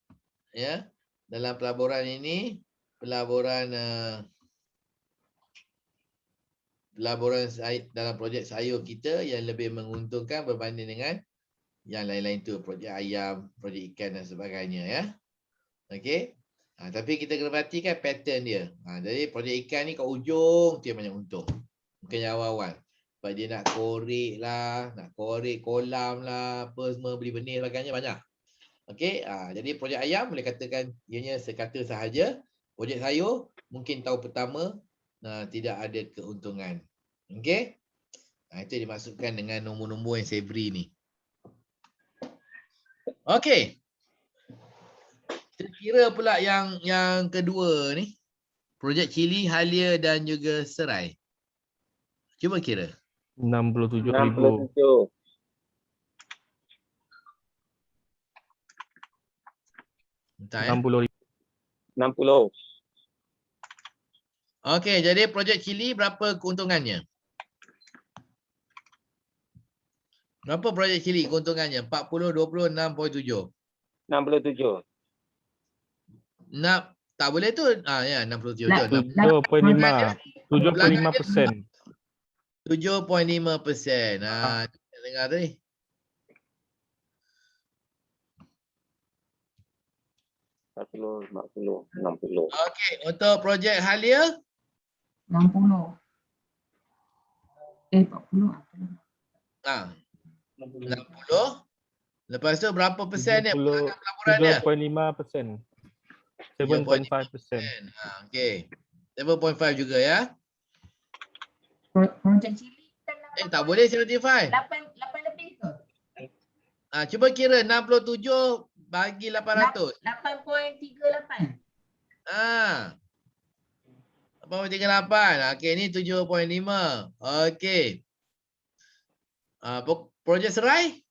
ya, dalam pelaburan ini, pelaburan dalam projek sayur kita yang lebih menguntungkan berbanding dengan yang lain-lain tu, projek ayam, projek ikan dan sebagainya, ya. Okey. Tapi kita kena perhatikan pattern dia. Jadi projek ikan ni kat ujung tu yang banyak untung. Bukan yang awal-awal. Sebab dia nak korek lah, nak korek kolam lah, apa semua, beli benih sebagainya banyak. Okey. Jadi projek ayam boleh katakan ianya sekata sahaja. Projek sayur mungkin tahun pertama tidak ada keuntungan. Okey. Itu dimasukkan dengan nombor-nombor yang saya beri ni. Okey. Kita kira pula yang kedua ni. Projek Chili, Halia dan juga Serai. Cuba kira. 67,000. 67. Entah, 60,000. 60. Okey, jadi projek Chili berapa keuntungannya? Berapa projek Chili keuntungannya? 40, 20, 6.7. 67. Tak boleh tu. Ya, 67. 7.5. 7.5%. 7.5%. Dengar tu ni. 40, 50, 60. Okey, untuk projek Halia 60. 40 apa? ah 60. Lepas tu berapa persen dia pelaburan dia? 7.5%. 7.5%. Okey. 7.5 juga ya. Projek Chili kan Tak boleh 75. 8 lebih ke? Cuba kira 67 bagi 800. 8.38. 8.38. Okey, ni 7.5. Okey. Projek Serai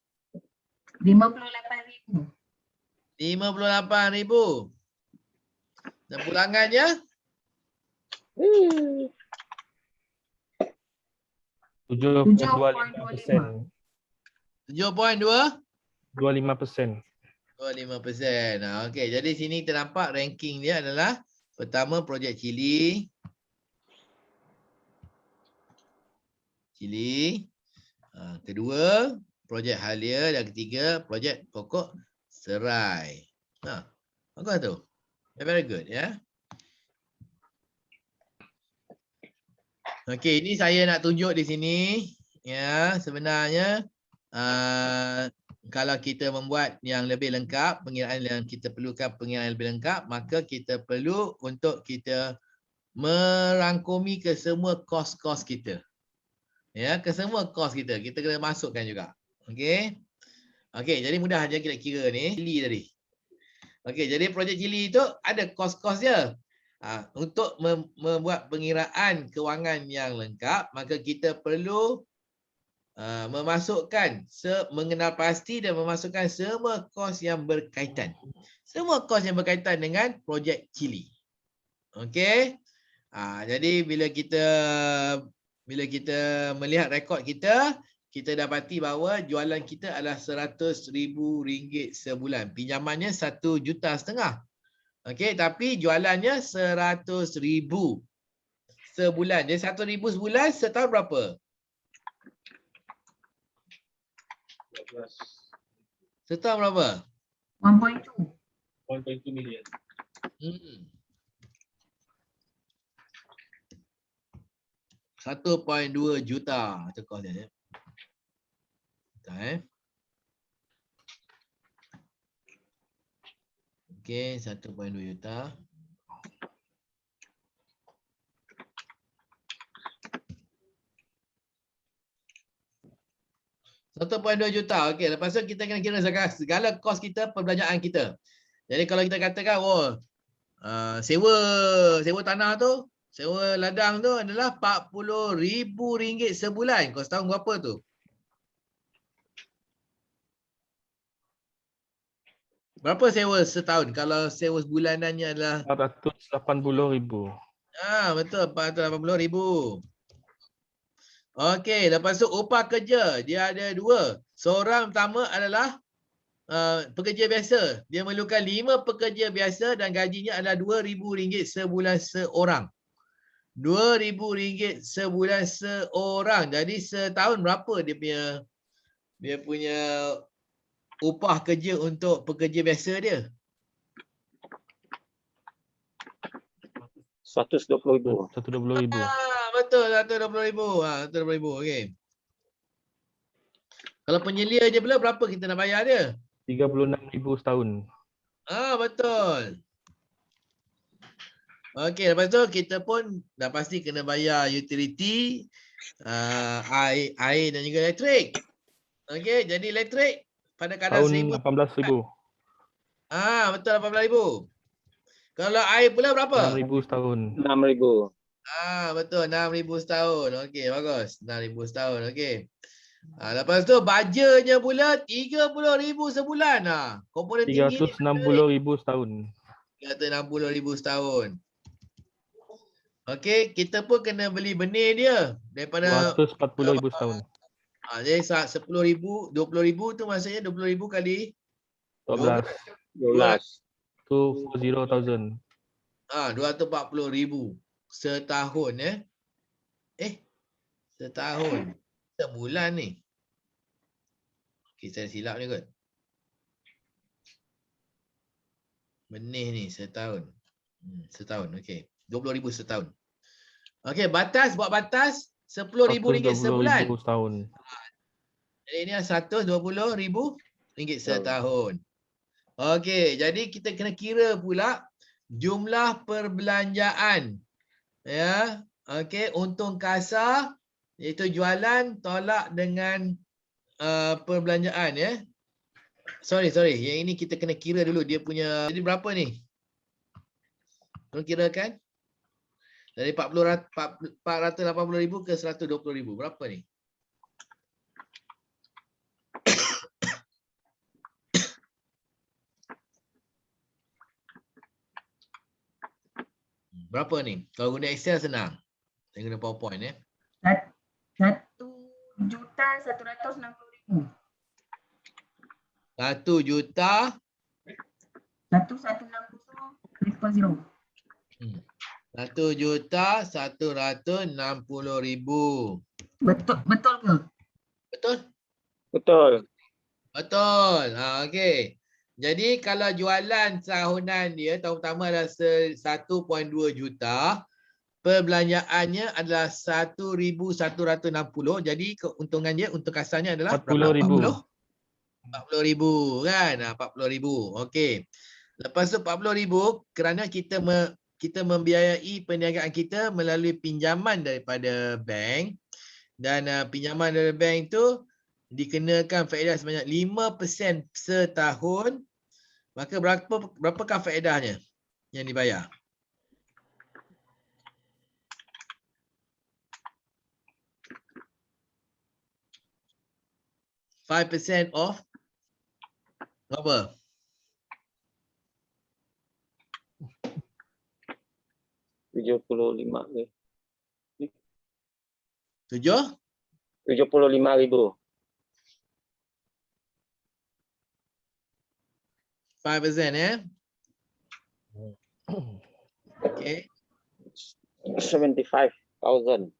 58,000. 58,000. Dan pulangannya 7.25%. 7.2. 25%. 25%. Okey, jadi sini ternampak ranking dia adalah pertama projek Chili. Kedua projek Halia dan ketiga projek pokok Serai. Bagus tu. Very good ya. Okey, ini saya nak tunjuk di sini ya, sebenarnya kalau kita membuat yang lebih lengkap, pengiraan yang kita perlukan pengiraan yang lebih lengkap, maka kita perlu untuk kita merangkumi ke semua kos-kos kita. Ya, ke semua kos kita kena masukkan juga. Okey. Okey, jadi mudah aja kita kira ni. Chili tadi. Okey, jadi projek Chili itu ada kos-kos dia. Untuk membuat pengiraan kewangan yang lengkap, maka kita perlu memasukkan, mengenal pasti dan memasukkan semua kos yang berkaitan. Semua kos yang berkaitan dengan projek Chili. Okey. Jadi bila kita melihat rekod kita, kita dapati bahawa jualan kita adalah RM100,000 sebulan. Pinjamannya RM1,5 juta. Okey, tapi jualannya RM100,000 sebulan. Jadi RM100,000 sebulan, setahun berapa? Setahun berapa? 1.2. 1.2 million. 1.2 juta. Itu kos dia. Okey, 1.2 juta. RM1.2 juta. Okey, lepas tu kita kena kira segala kos kita, perbelanjaan kita. Jadi kalau kita katakan, sewa tanah tu, sewa ladang tu adalah RM40,000 sebulan. Kau setahun berapa tu? Berapa sewa setahun? Kalau sewa sebulanannya adalah 480,000. betul, RM480,000. Okey, lepas tu upah kerja dia ada dua. Seorang pertama adalah pekerja biasa. Dia memerlukan 5 pekerja biasa dan gajinya adalah RM2,000 sebulan seorang. RM2,000 sebulan seorang. Jadi setahun berapa dia punya upah kerja untuk pekerja biasa dia? 120,000. 120,000. Betul, RM120,000. RM120,000. Okey. Kalau penyelia je pula berapa kita nak bayar dia? 36,000 setahun. Betul. Okey, lepas tu kita pun dah pasti kena bayar utility, air dan juga elektrik. Okey, jadi elektrik pada kadar Tahun 1,000. 18,000. Betul, 18,000. Kalau air pula berapa? 6,000 setahun. 6,000. Betul, 6,000 setahun. Okey, bagus. 6,000 setahun. Okey. Lepas tu bajernya pula 30,000 sebulan. Komponen tinggi ni 360,000 setahun. 360,000 setahun. Okey, kita pun kena beli benih dia daripada 240,000 setahun. jadi 10,000, 20,000 tu maksudnya 20,000 kali 12. 12. 240,000. 240,000 setahun ya. Setahun. Sebulan ni. Okey, saya silap ni kot. Benih ni setahun. Setahun, okey. 20,000 setahun. Okey, batas, buat batas RM10,000 sebulan. 120,000 setahun. Jadi ini RM120,000 setahun. Okey, jadi kita kena kira pula jumlah perbelanjaan. Ya, okey, untung kasar iaitu jualan tolak dengan perbelanjaan ya. Sorry, yang ini kita kena kira dulu dia punya. Jadi berapa ni? Tolong kirakan. Dari 480,000 ke 120,000. Berapa ni? Berapa ni? Kalau guna Excel senang. Saya guna PowerPoint ya. 1,160,000. 1,160,000. 1,160,000. 1,160,000. Betul ke? Betul? Betul. Betul. Okey. Jadi kalau jualan tahunan dia tahun pertama adalah 1.2 juta, perbelanjaannya adalah 1,160. Jadi keuntungan dia untuk kasarnya adalah berapa? 40,000. 40,000 kan? 40,000. Okey. Lepas tu 40,000 kerana kita membiayai perniagaan kita melalui pinjaman daripada bank dan pinjaman dari bank tu dikenakan faedah sebanyak 5% setahun. Maka berapakah faedahnya yang dibayar? %5 of berapa? RM75,000. 7? RM75,000. 5% ya. Okey. 75,000.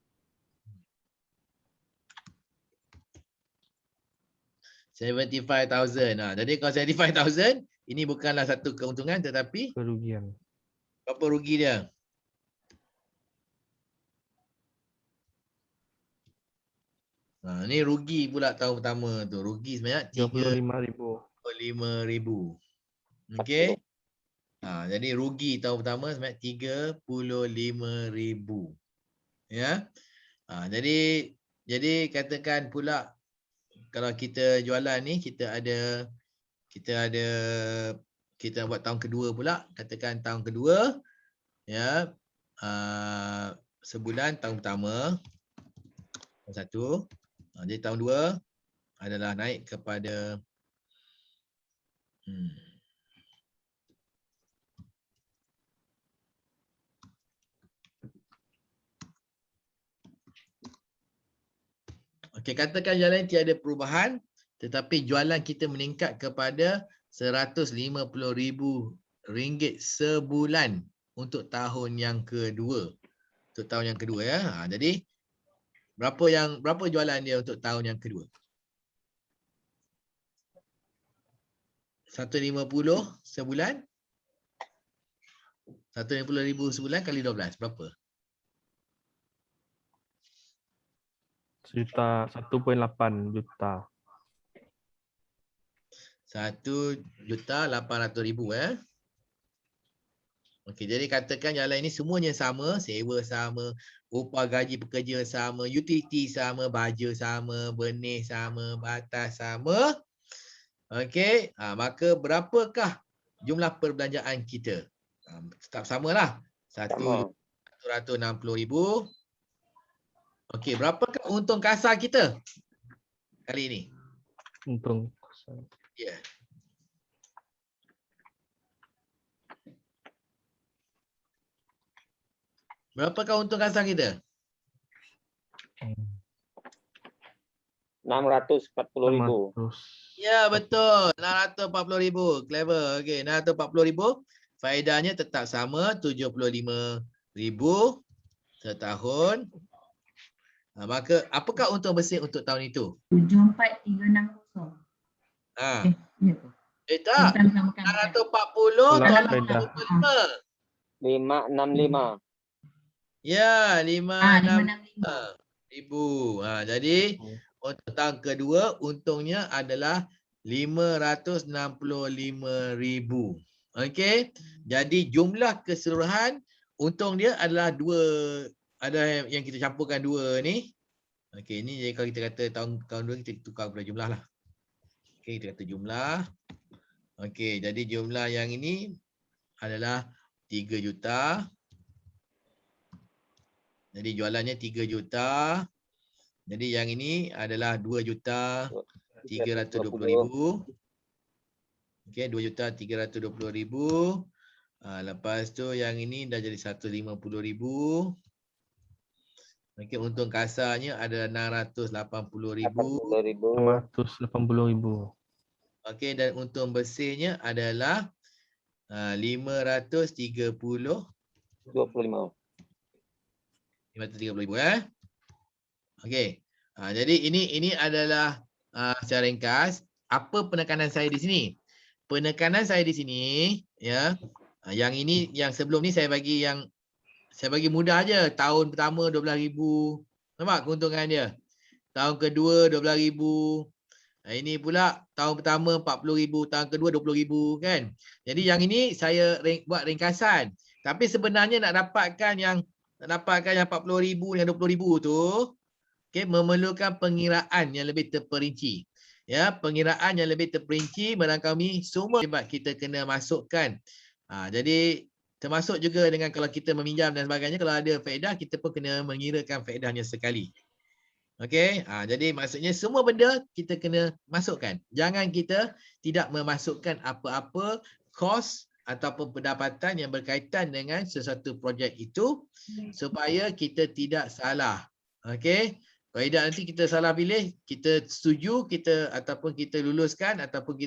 75,000. Jadi kalau 75,000 ini bukanlah satu keuntungan tetapi Kerugian. berapa rugi dia? Ni rugi pula tahun pertama tu. Rugi sebanyak 35,000. 35,000. Okey. Jadi rugi tahun pertama sebanyak 35,000. Ya. Jadi katakan pula kalau kita jualan ni kita buat tahun kedua pula, katakan tahun kedua ya, sebulan tahun pertama tahun satu, jadi tahun dua adalah naik kepada okey, katakan jalan tiada perubahan tetapi jualan kita meningkat kepada RM150,000 sebulan untuk tahun yang kedua. Untuk tahun yang kedua ya. Jadi berapa jualan dia untuk tahun yang kedua? 150 sebulan. 150,000 sebulan kali 12 berapa? 1.8 juta. 1,800,000 ya. Okey, jadi katakan jalan ini semuanya sama, sewa sama, upah gaji pekerja sama, utility sama, baja sama, benih sama, batas sama. Okey, maka berapakah jumlah perbelanjaan kita? Tetap samalah. 1,160,000. Okey, berapakah untung kasar kita kali ini? Untung. Ya. Berapakah untung kasar kita? 640,000. Ya, betul. 640,000. Clever. Okey, 640,000. Faedahnya tetap sama, 75,000 setahun. Maka apakah untung bersih untuk tahun itu? 74,360. Ha. Ya ke? Tak. Sama-sama. 640 Tolak tolak faedah. 25. 565. Ya, 565 565. ribu. Jadi Hmm. untuk tahun kedua untungnya adalah 565,000. Okey. Jadi jumlah keseluruhan untung dia adalah 2. Ada yang kita campurkan 2 ni. Okey, ni jadi kalau kita kata tahun 2 kita tukar kepada jumlah lah. Okey, kita kata jumlah. Okey, jadi jumlah yang ini adalah 3 juta. Jadi jualannya 3 juta. Jadi yang ini adalah 2.320.000. Okey, 2.320.000. Lepas tu yang ini dah jadi 150.000. Okey, untung kasarnya ada 680.000. 680.000. Okey, dan untung bersihnya adalah 530. 25. 530,000 Okey. Jadi ini adalah secara ringkas apa penekanan saya di sini. Penekanan saya di sini ya. Yang ini yang sebelum ni saya bagi mudah aja. Tahun pertama 12,000. Nampak keuntungan dia? Tahun kedua 12,000. Ini pula tahun pertama 40,000, tahun kedua 20,000 kan. Jadi yang ini saya buat ringkasan. Tapi sebenarnya nak dapatkan yang 40,000 dan 20,000 tu, okey, memerlukan pengiraan yang lebih terperinci. Ya, pengiraan yang lebih terperinci barangkali semua sebab kita kena masukkan. Jadi termasuk juga dengan kalau kita meminjam dan sebagainya, kalau ada faedah kita pun kena mengirakan faedahnya sekali. Okey, jadi maksudnya semua benda kita kena masukkan. Jangan kita tidak memasukkan apa-apa kos ataupun pendapatan yang berkaitan dengan sesuatu projek itu supaya kita tidak salah. Okey. Kalau tidak nanti kita salah pilih, kita setuju ataupun kita luluskan ataupun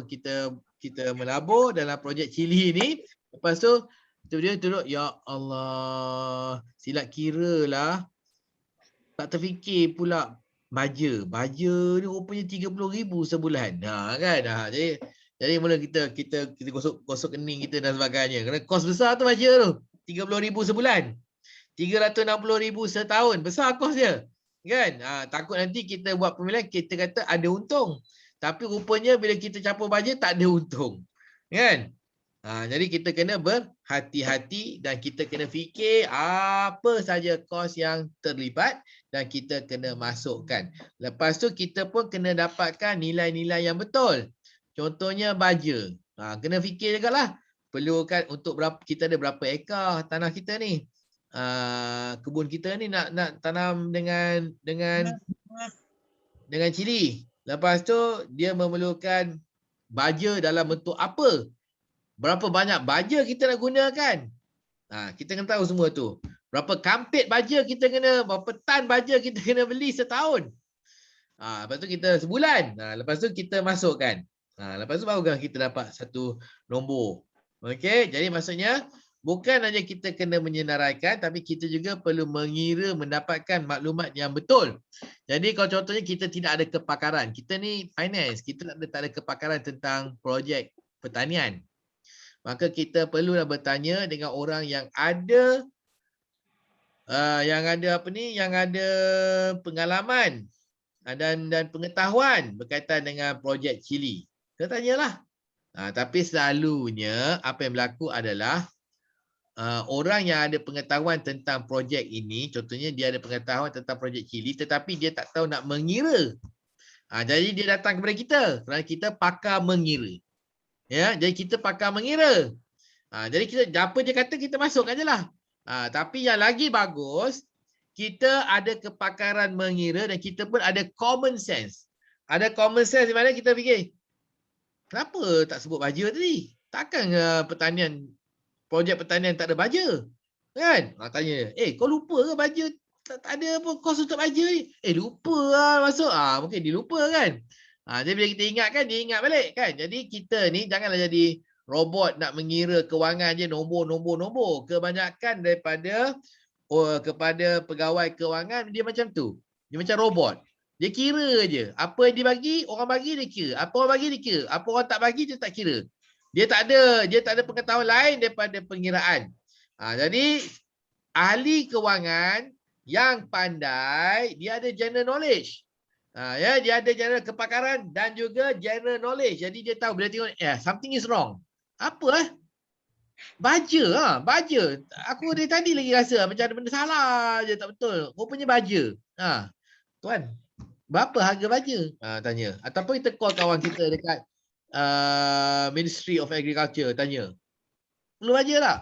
kita melabur dalam projek Chili ni, lepas tu dia turut ya Allah, silap kira lah. Tak terfikir pula baja ni rupanya 30,000 sebulan. Kan. Jadi mula kita gosok kening kita dan sebagainya. Kerana kos besar tu baja tu. 30,000 sebulan. 360,000 setahun. Besar kos dia. Kan? Takut nanti kita buat pemilihan kita kata ada untung. Tapi rupanya bila kita campur baja tak ada untung. Kan? Jadi kita kena berhati-hati dan kita kena fikir apa saja kos yang terlibat dan kita kena masukkan. Lepas tu kita pun kena dapatkan nilai-nilai yang betul. Contohnya baja. Kena fikir juga lah. Perlukan untuk berapa, kita ada berapa ekar tanah kita ni. Kebun kita ni nak tanam dengan cili. Lepas tu dia memerlukan baja dalam bentuk apa? Berapa banyak baja kita nak gunakan? Kita kena tahu semua tu. Berapa kampit baja kita kena, berapa tan baja kita kena beli setahun. Lepas tu kita sebulan. Lepas tu kita masukkan. Lepas tu baru kita dapat satu nombor. Okey, jadi maksudnya bukan hanya kita kena menyenaraikan tapi kita juga perlu mengira mendapatkan maklumat yang betul. Jadi kalau contohnya kita tidak ada kepakaran. Kita ni finance, kita tak ada kepakaran tentang projek pertanian. Maka kita perlulah bertanya dengan orang yang ada pengalaman dan pengetahuan berkaitan dengan projek Chili. Kita tanyalah. Tapi selalunya apa yang berlaku adalah orang yang ada pengetahuan tentang projek ini, contohnya dia ada pengetahuan tentang projek Chili tetapi dia tak tahu nak mengira. Jadi dia datang kepada kita kerana kita pakar mengira. Ya, jadi kita pakar mengira. Jadi kita apa dia kata kita masukkan jelah. Tapi yang lagi bagus, kita ada kepakaran mengira dan kita pun ada common sense. Ada common sense di mana kita fikir, kenapa tak sebut baja tadi? Takkan projek pertanian tak ada baja? Kan? Tanya, kau lupa ke baja? Tak ada apa kos untuk baja ni? Lupa lah masuk. Mungkin dia lupa kan? Jadi bila kita ingatkan, dia ingat balik kan? Jadi kita ni janganlah jadi robot nak mengira kewangan je nombor. Kebanyakan kepada pegawai kewangan dia macam tu. Dia macam robot. Dia kira je. Apa yang dia bagi, orang bagi dia kira. Apa orang bagi dia kira. Apa orang tak bagi dia tak kira. Dia tak ada pengetahuan lain daripada pengiraan. Jadi ahli kewangan yang pandai, dia ada general knowledge. Ya, dia ada general kepakaran dan juga general knowledge. Jadi dia tahu bila tengok something is wrong. Apa baja baja. Aku dari tadi lagi rasa macam ada benda salah je, tak betul. Rupanya baja. Tuan, berapa harga baja? Tanya. Ataupun kita call kawan kita dekat Ministry of Agriculture, tanya. Perlu baja tak?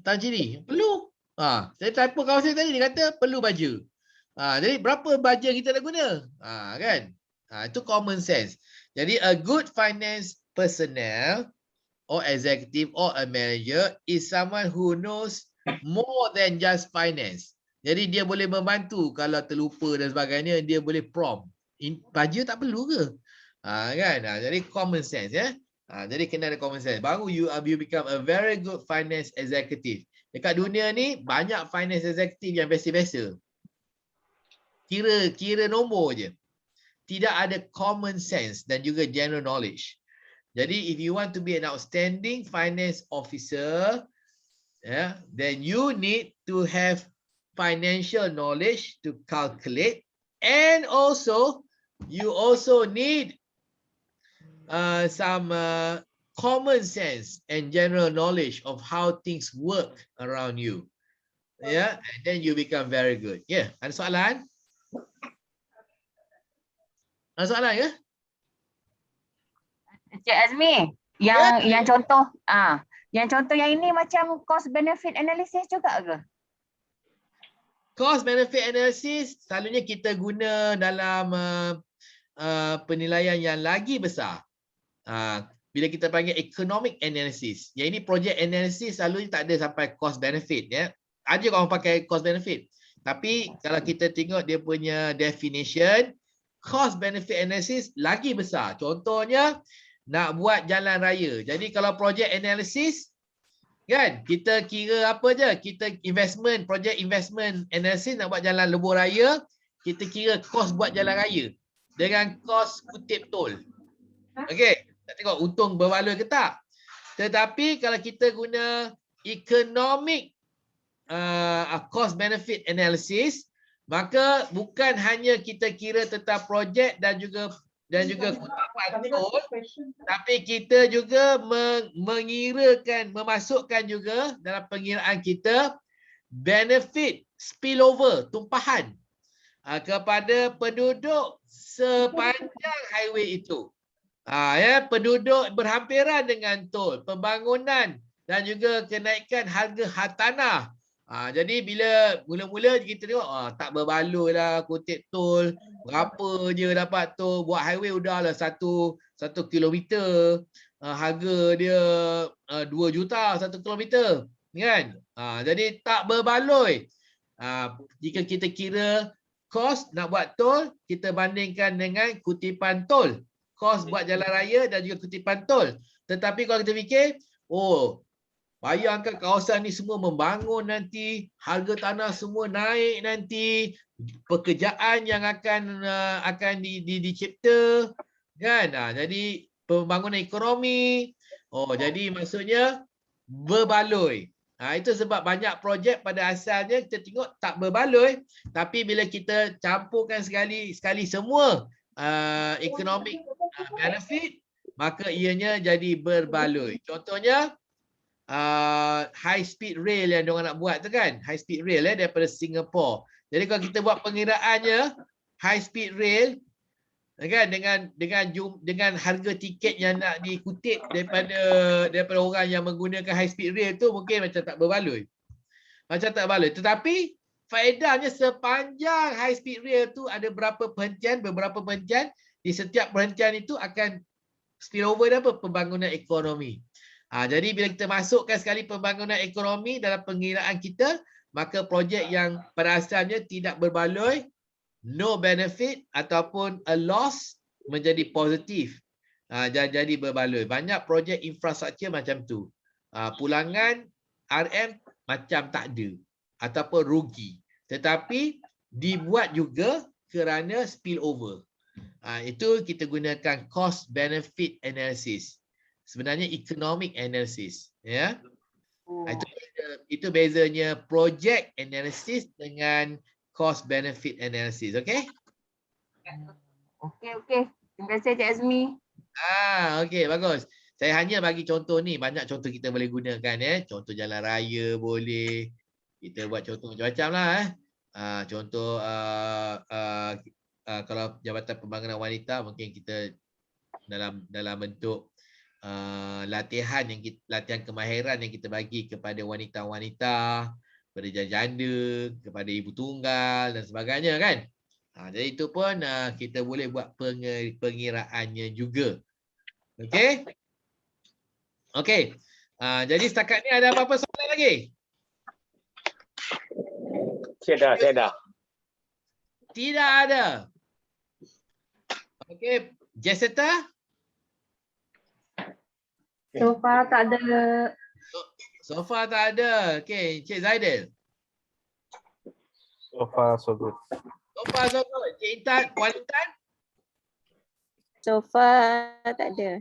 Tan Ciri, perlu. Saya telefon kawan saya tadi, dia kata perlu baja. Jadi berapa baja kita nak guna? Kan? Itu common sense. Jadi a good finance personnel or executive or a manager is someone who knows more than just finance. Jadi dia boleh membantu kalau terlupa dan sebagainya, dia boleh prompt. Baja tak perlu ke? Kan? Jadi common sense ya. Jadi kena ada common sense. Baru you become a very good finance executive. Dekat dunia ni banyak finance executive yang biasa-biasa. Kira nombor je. Tidak ada common sense dan juga general knowledge. Jadi if you want to be an outstanding finance officer, then you need to have financial knowledge to calculate, and also you also need some common sense and general knowledge of how things work around you. And then you become very good. Ada soalan? Ada soalan ke? Cik Azmi, yang contoh yang ini macam cost benefit analysis juga ke? Cost benefit analysis selalunya kita guna dalam penilaian yang lagi besar. Bila kita panggil economic analysis. Yang ini project analysis selalunya tak ada sampai cost benefit ya. Ada orang pakai cost benefit. Tapi kalau kita tengok dia punya definition, cost benefit analysis lagi besar. Contohnya nak buat jalan raya. Jadi kalau project analysis kan, kita kira apa je? Kita project investment analysis nak buat jalan lebuh raya, kita kira kos buat jalan raya dengan kos kutip tol. Okey, nak tengok untung berbaloi ke tak. Tetapi kalau kita guna economic cost benefit analysis, maka bukan hanya kita kira tentang projek dan juga kutipan tol, tapi kita juga memasukkan juga dalam pengiraan kita benefit spillover, tumpahan kepada penduduk sepanjang highway itu. Penduduk berhampiran dengan tol, pembangunan dan juga kenaikan harga hartanah. Jadi bila mula-mula kita tengok tak berbaloi lah kutip tol, berapa je dapat tol, buat highway udahlah 1 kilometer, harga dia 2 juta 1 kilometer kan. Jadi tak berbaloi. Jika kita kira kos nak buat tol, kita bandingkan dengan kutipan tol, kos buat jalan raya dan juga kutipan tol. Tetapi kalau kita fikir, bayangkan kawasan ni semua membangun nanti, harga tanah semua naik nanti, pekerjaan yang akan dicipta kan. Jadi pembangunan ekonomi. Jadi maksudnya berbaloi. Itu sebab banyak projek pada asalnya kita tengok tak berbaloi, tapi bila kita campurkan sekali semua economic benefit, maka ianya jadi berbaloi. Contohnya high speed rail yang diorang nak buat tu kan, high speed rail daripada Singapore. Jadi kalau kita buat pengiraannya high speed rail kan, dengan harga tiket yang nak dikutip daripada orang yang menggunakan high speed rail tu, mungkin macam tak berbaloi. Tetapi faedahnya sepanjang high speed rail tu ada beberapa perhentian, di setiap perhentian itu akan spill over pembangunan ekonomi. Jadi bila kita masukkan sekali pembangunan ekonomi dalam pengiraan kita, maka projek yang pada asalnya tidak berbaloi, no benefit ataupun a loss menjadi positif. Jadi berbaloi. Banyak projek infrastruktur macam tu. Pulangan RM macam tak ada ataupun rugi. Tetapi dibuat juga kerana spillover. Itu kita gunakan cost benefit analysis. Sebenarnya economic analysis, ya. Itu bezanya project analysis dengan cost benefit analysis, okey? Okey. Terima kasih Cik Azmi. Okey, bagus. Saya hanya bagi contoh ni, banyak contoh kita boleh gunakan, ya. Contoh jalan raya boleh. Kita buat contoh macam-macam lah, contoh kalau Jabatan Pembangunan Wanita mungkin kita dalam bentuk latihan kemahiran yang kita bagi kepada wanita-wanita, kepada janda, kepada ibu tunggal dan sebagainya, kan. Jadi itu pun kita boleh buat pengiraannya juga. Okey? Okey. Jadi setakat ni ada apa-apa soalan lagi? Saya dah. Tidak ada. Okey, Jessica? So far tak ada. So far tak ada. Okey, Cik Zaidil. So far so good. So far so good. Cik Intan, Puan Intan? So far tak ada.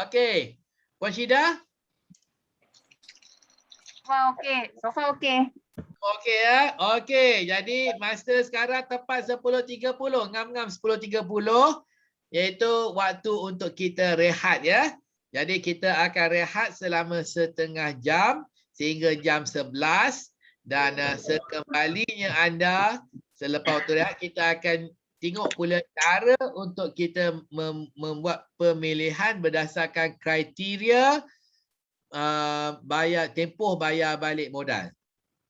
Okey. Puan Syida? So far okey. Okey, ya. Okey, jadi masa sekarang tepat 10.30. Ngam-ngam 10.30 iaitu waktu untuk kita rehat, ya. Jadi kita akan rehat selama setengah jam sehingga jam 11 dan sekembalinya anda selepas waktu rehat kita akan tengok pula cara untuk kita membuat pemilihan berdasarkan kriteria tempoh bayar balik modal.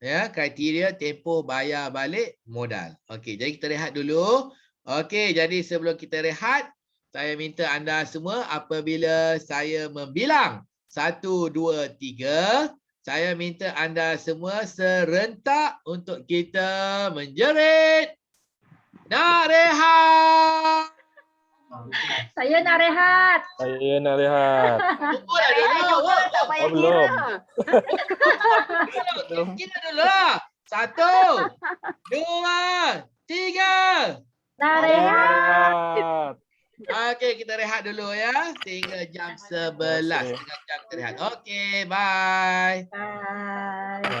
Ya, kriteria tempoh bayar balik modal. Okey, jadi kita rehat dulu. Okey, jadi sebelum kita rehat, saya minta anda semua apabila saya membilang 1, 2, 3, saya minta anda semua serentak untuk kita menjerit. Nak rehat. Saya nak rehat. Saya nak rehat. Kumpul dulu. Tak payah belum. Kita dulu lah. 1, 2, 3. Nak rehat. Okey, kita rehat dulu, ya. Sehingga jam 11. Setengah jam kita rehat. Okey, bye. Bye.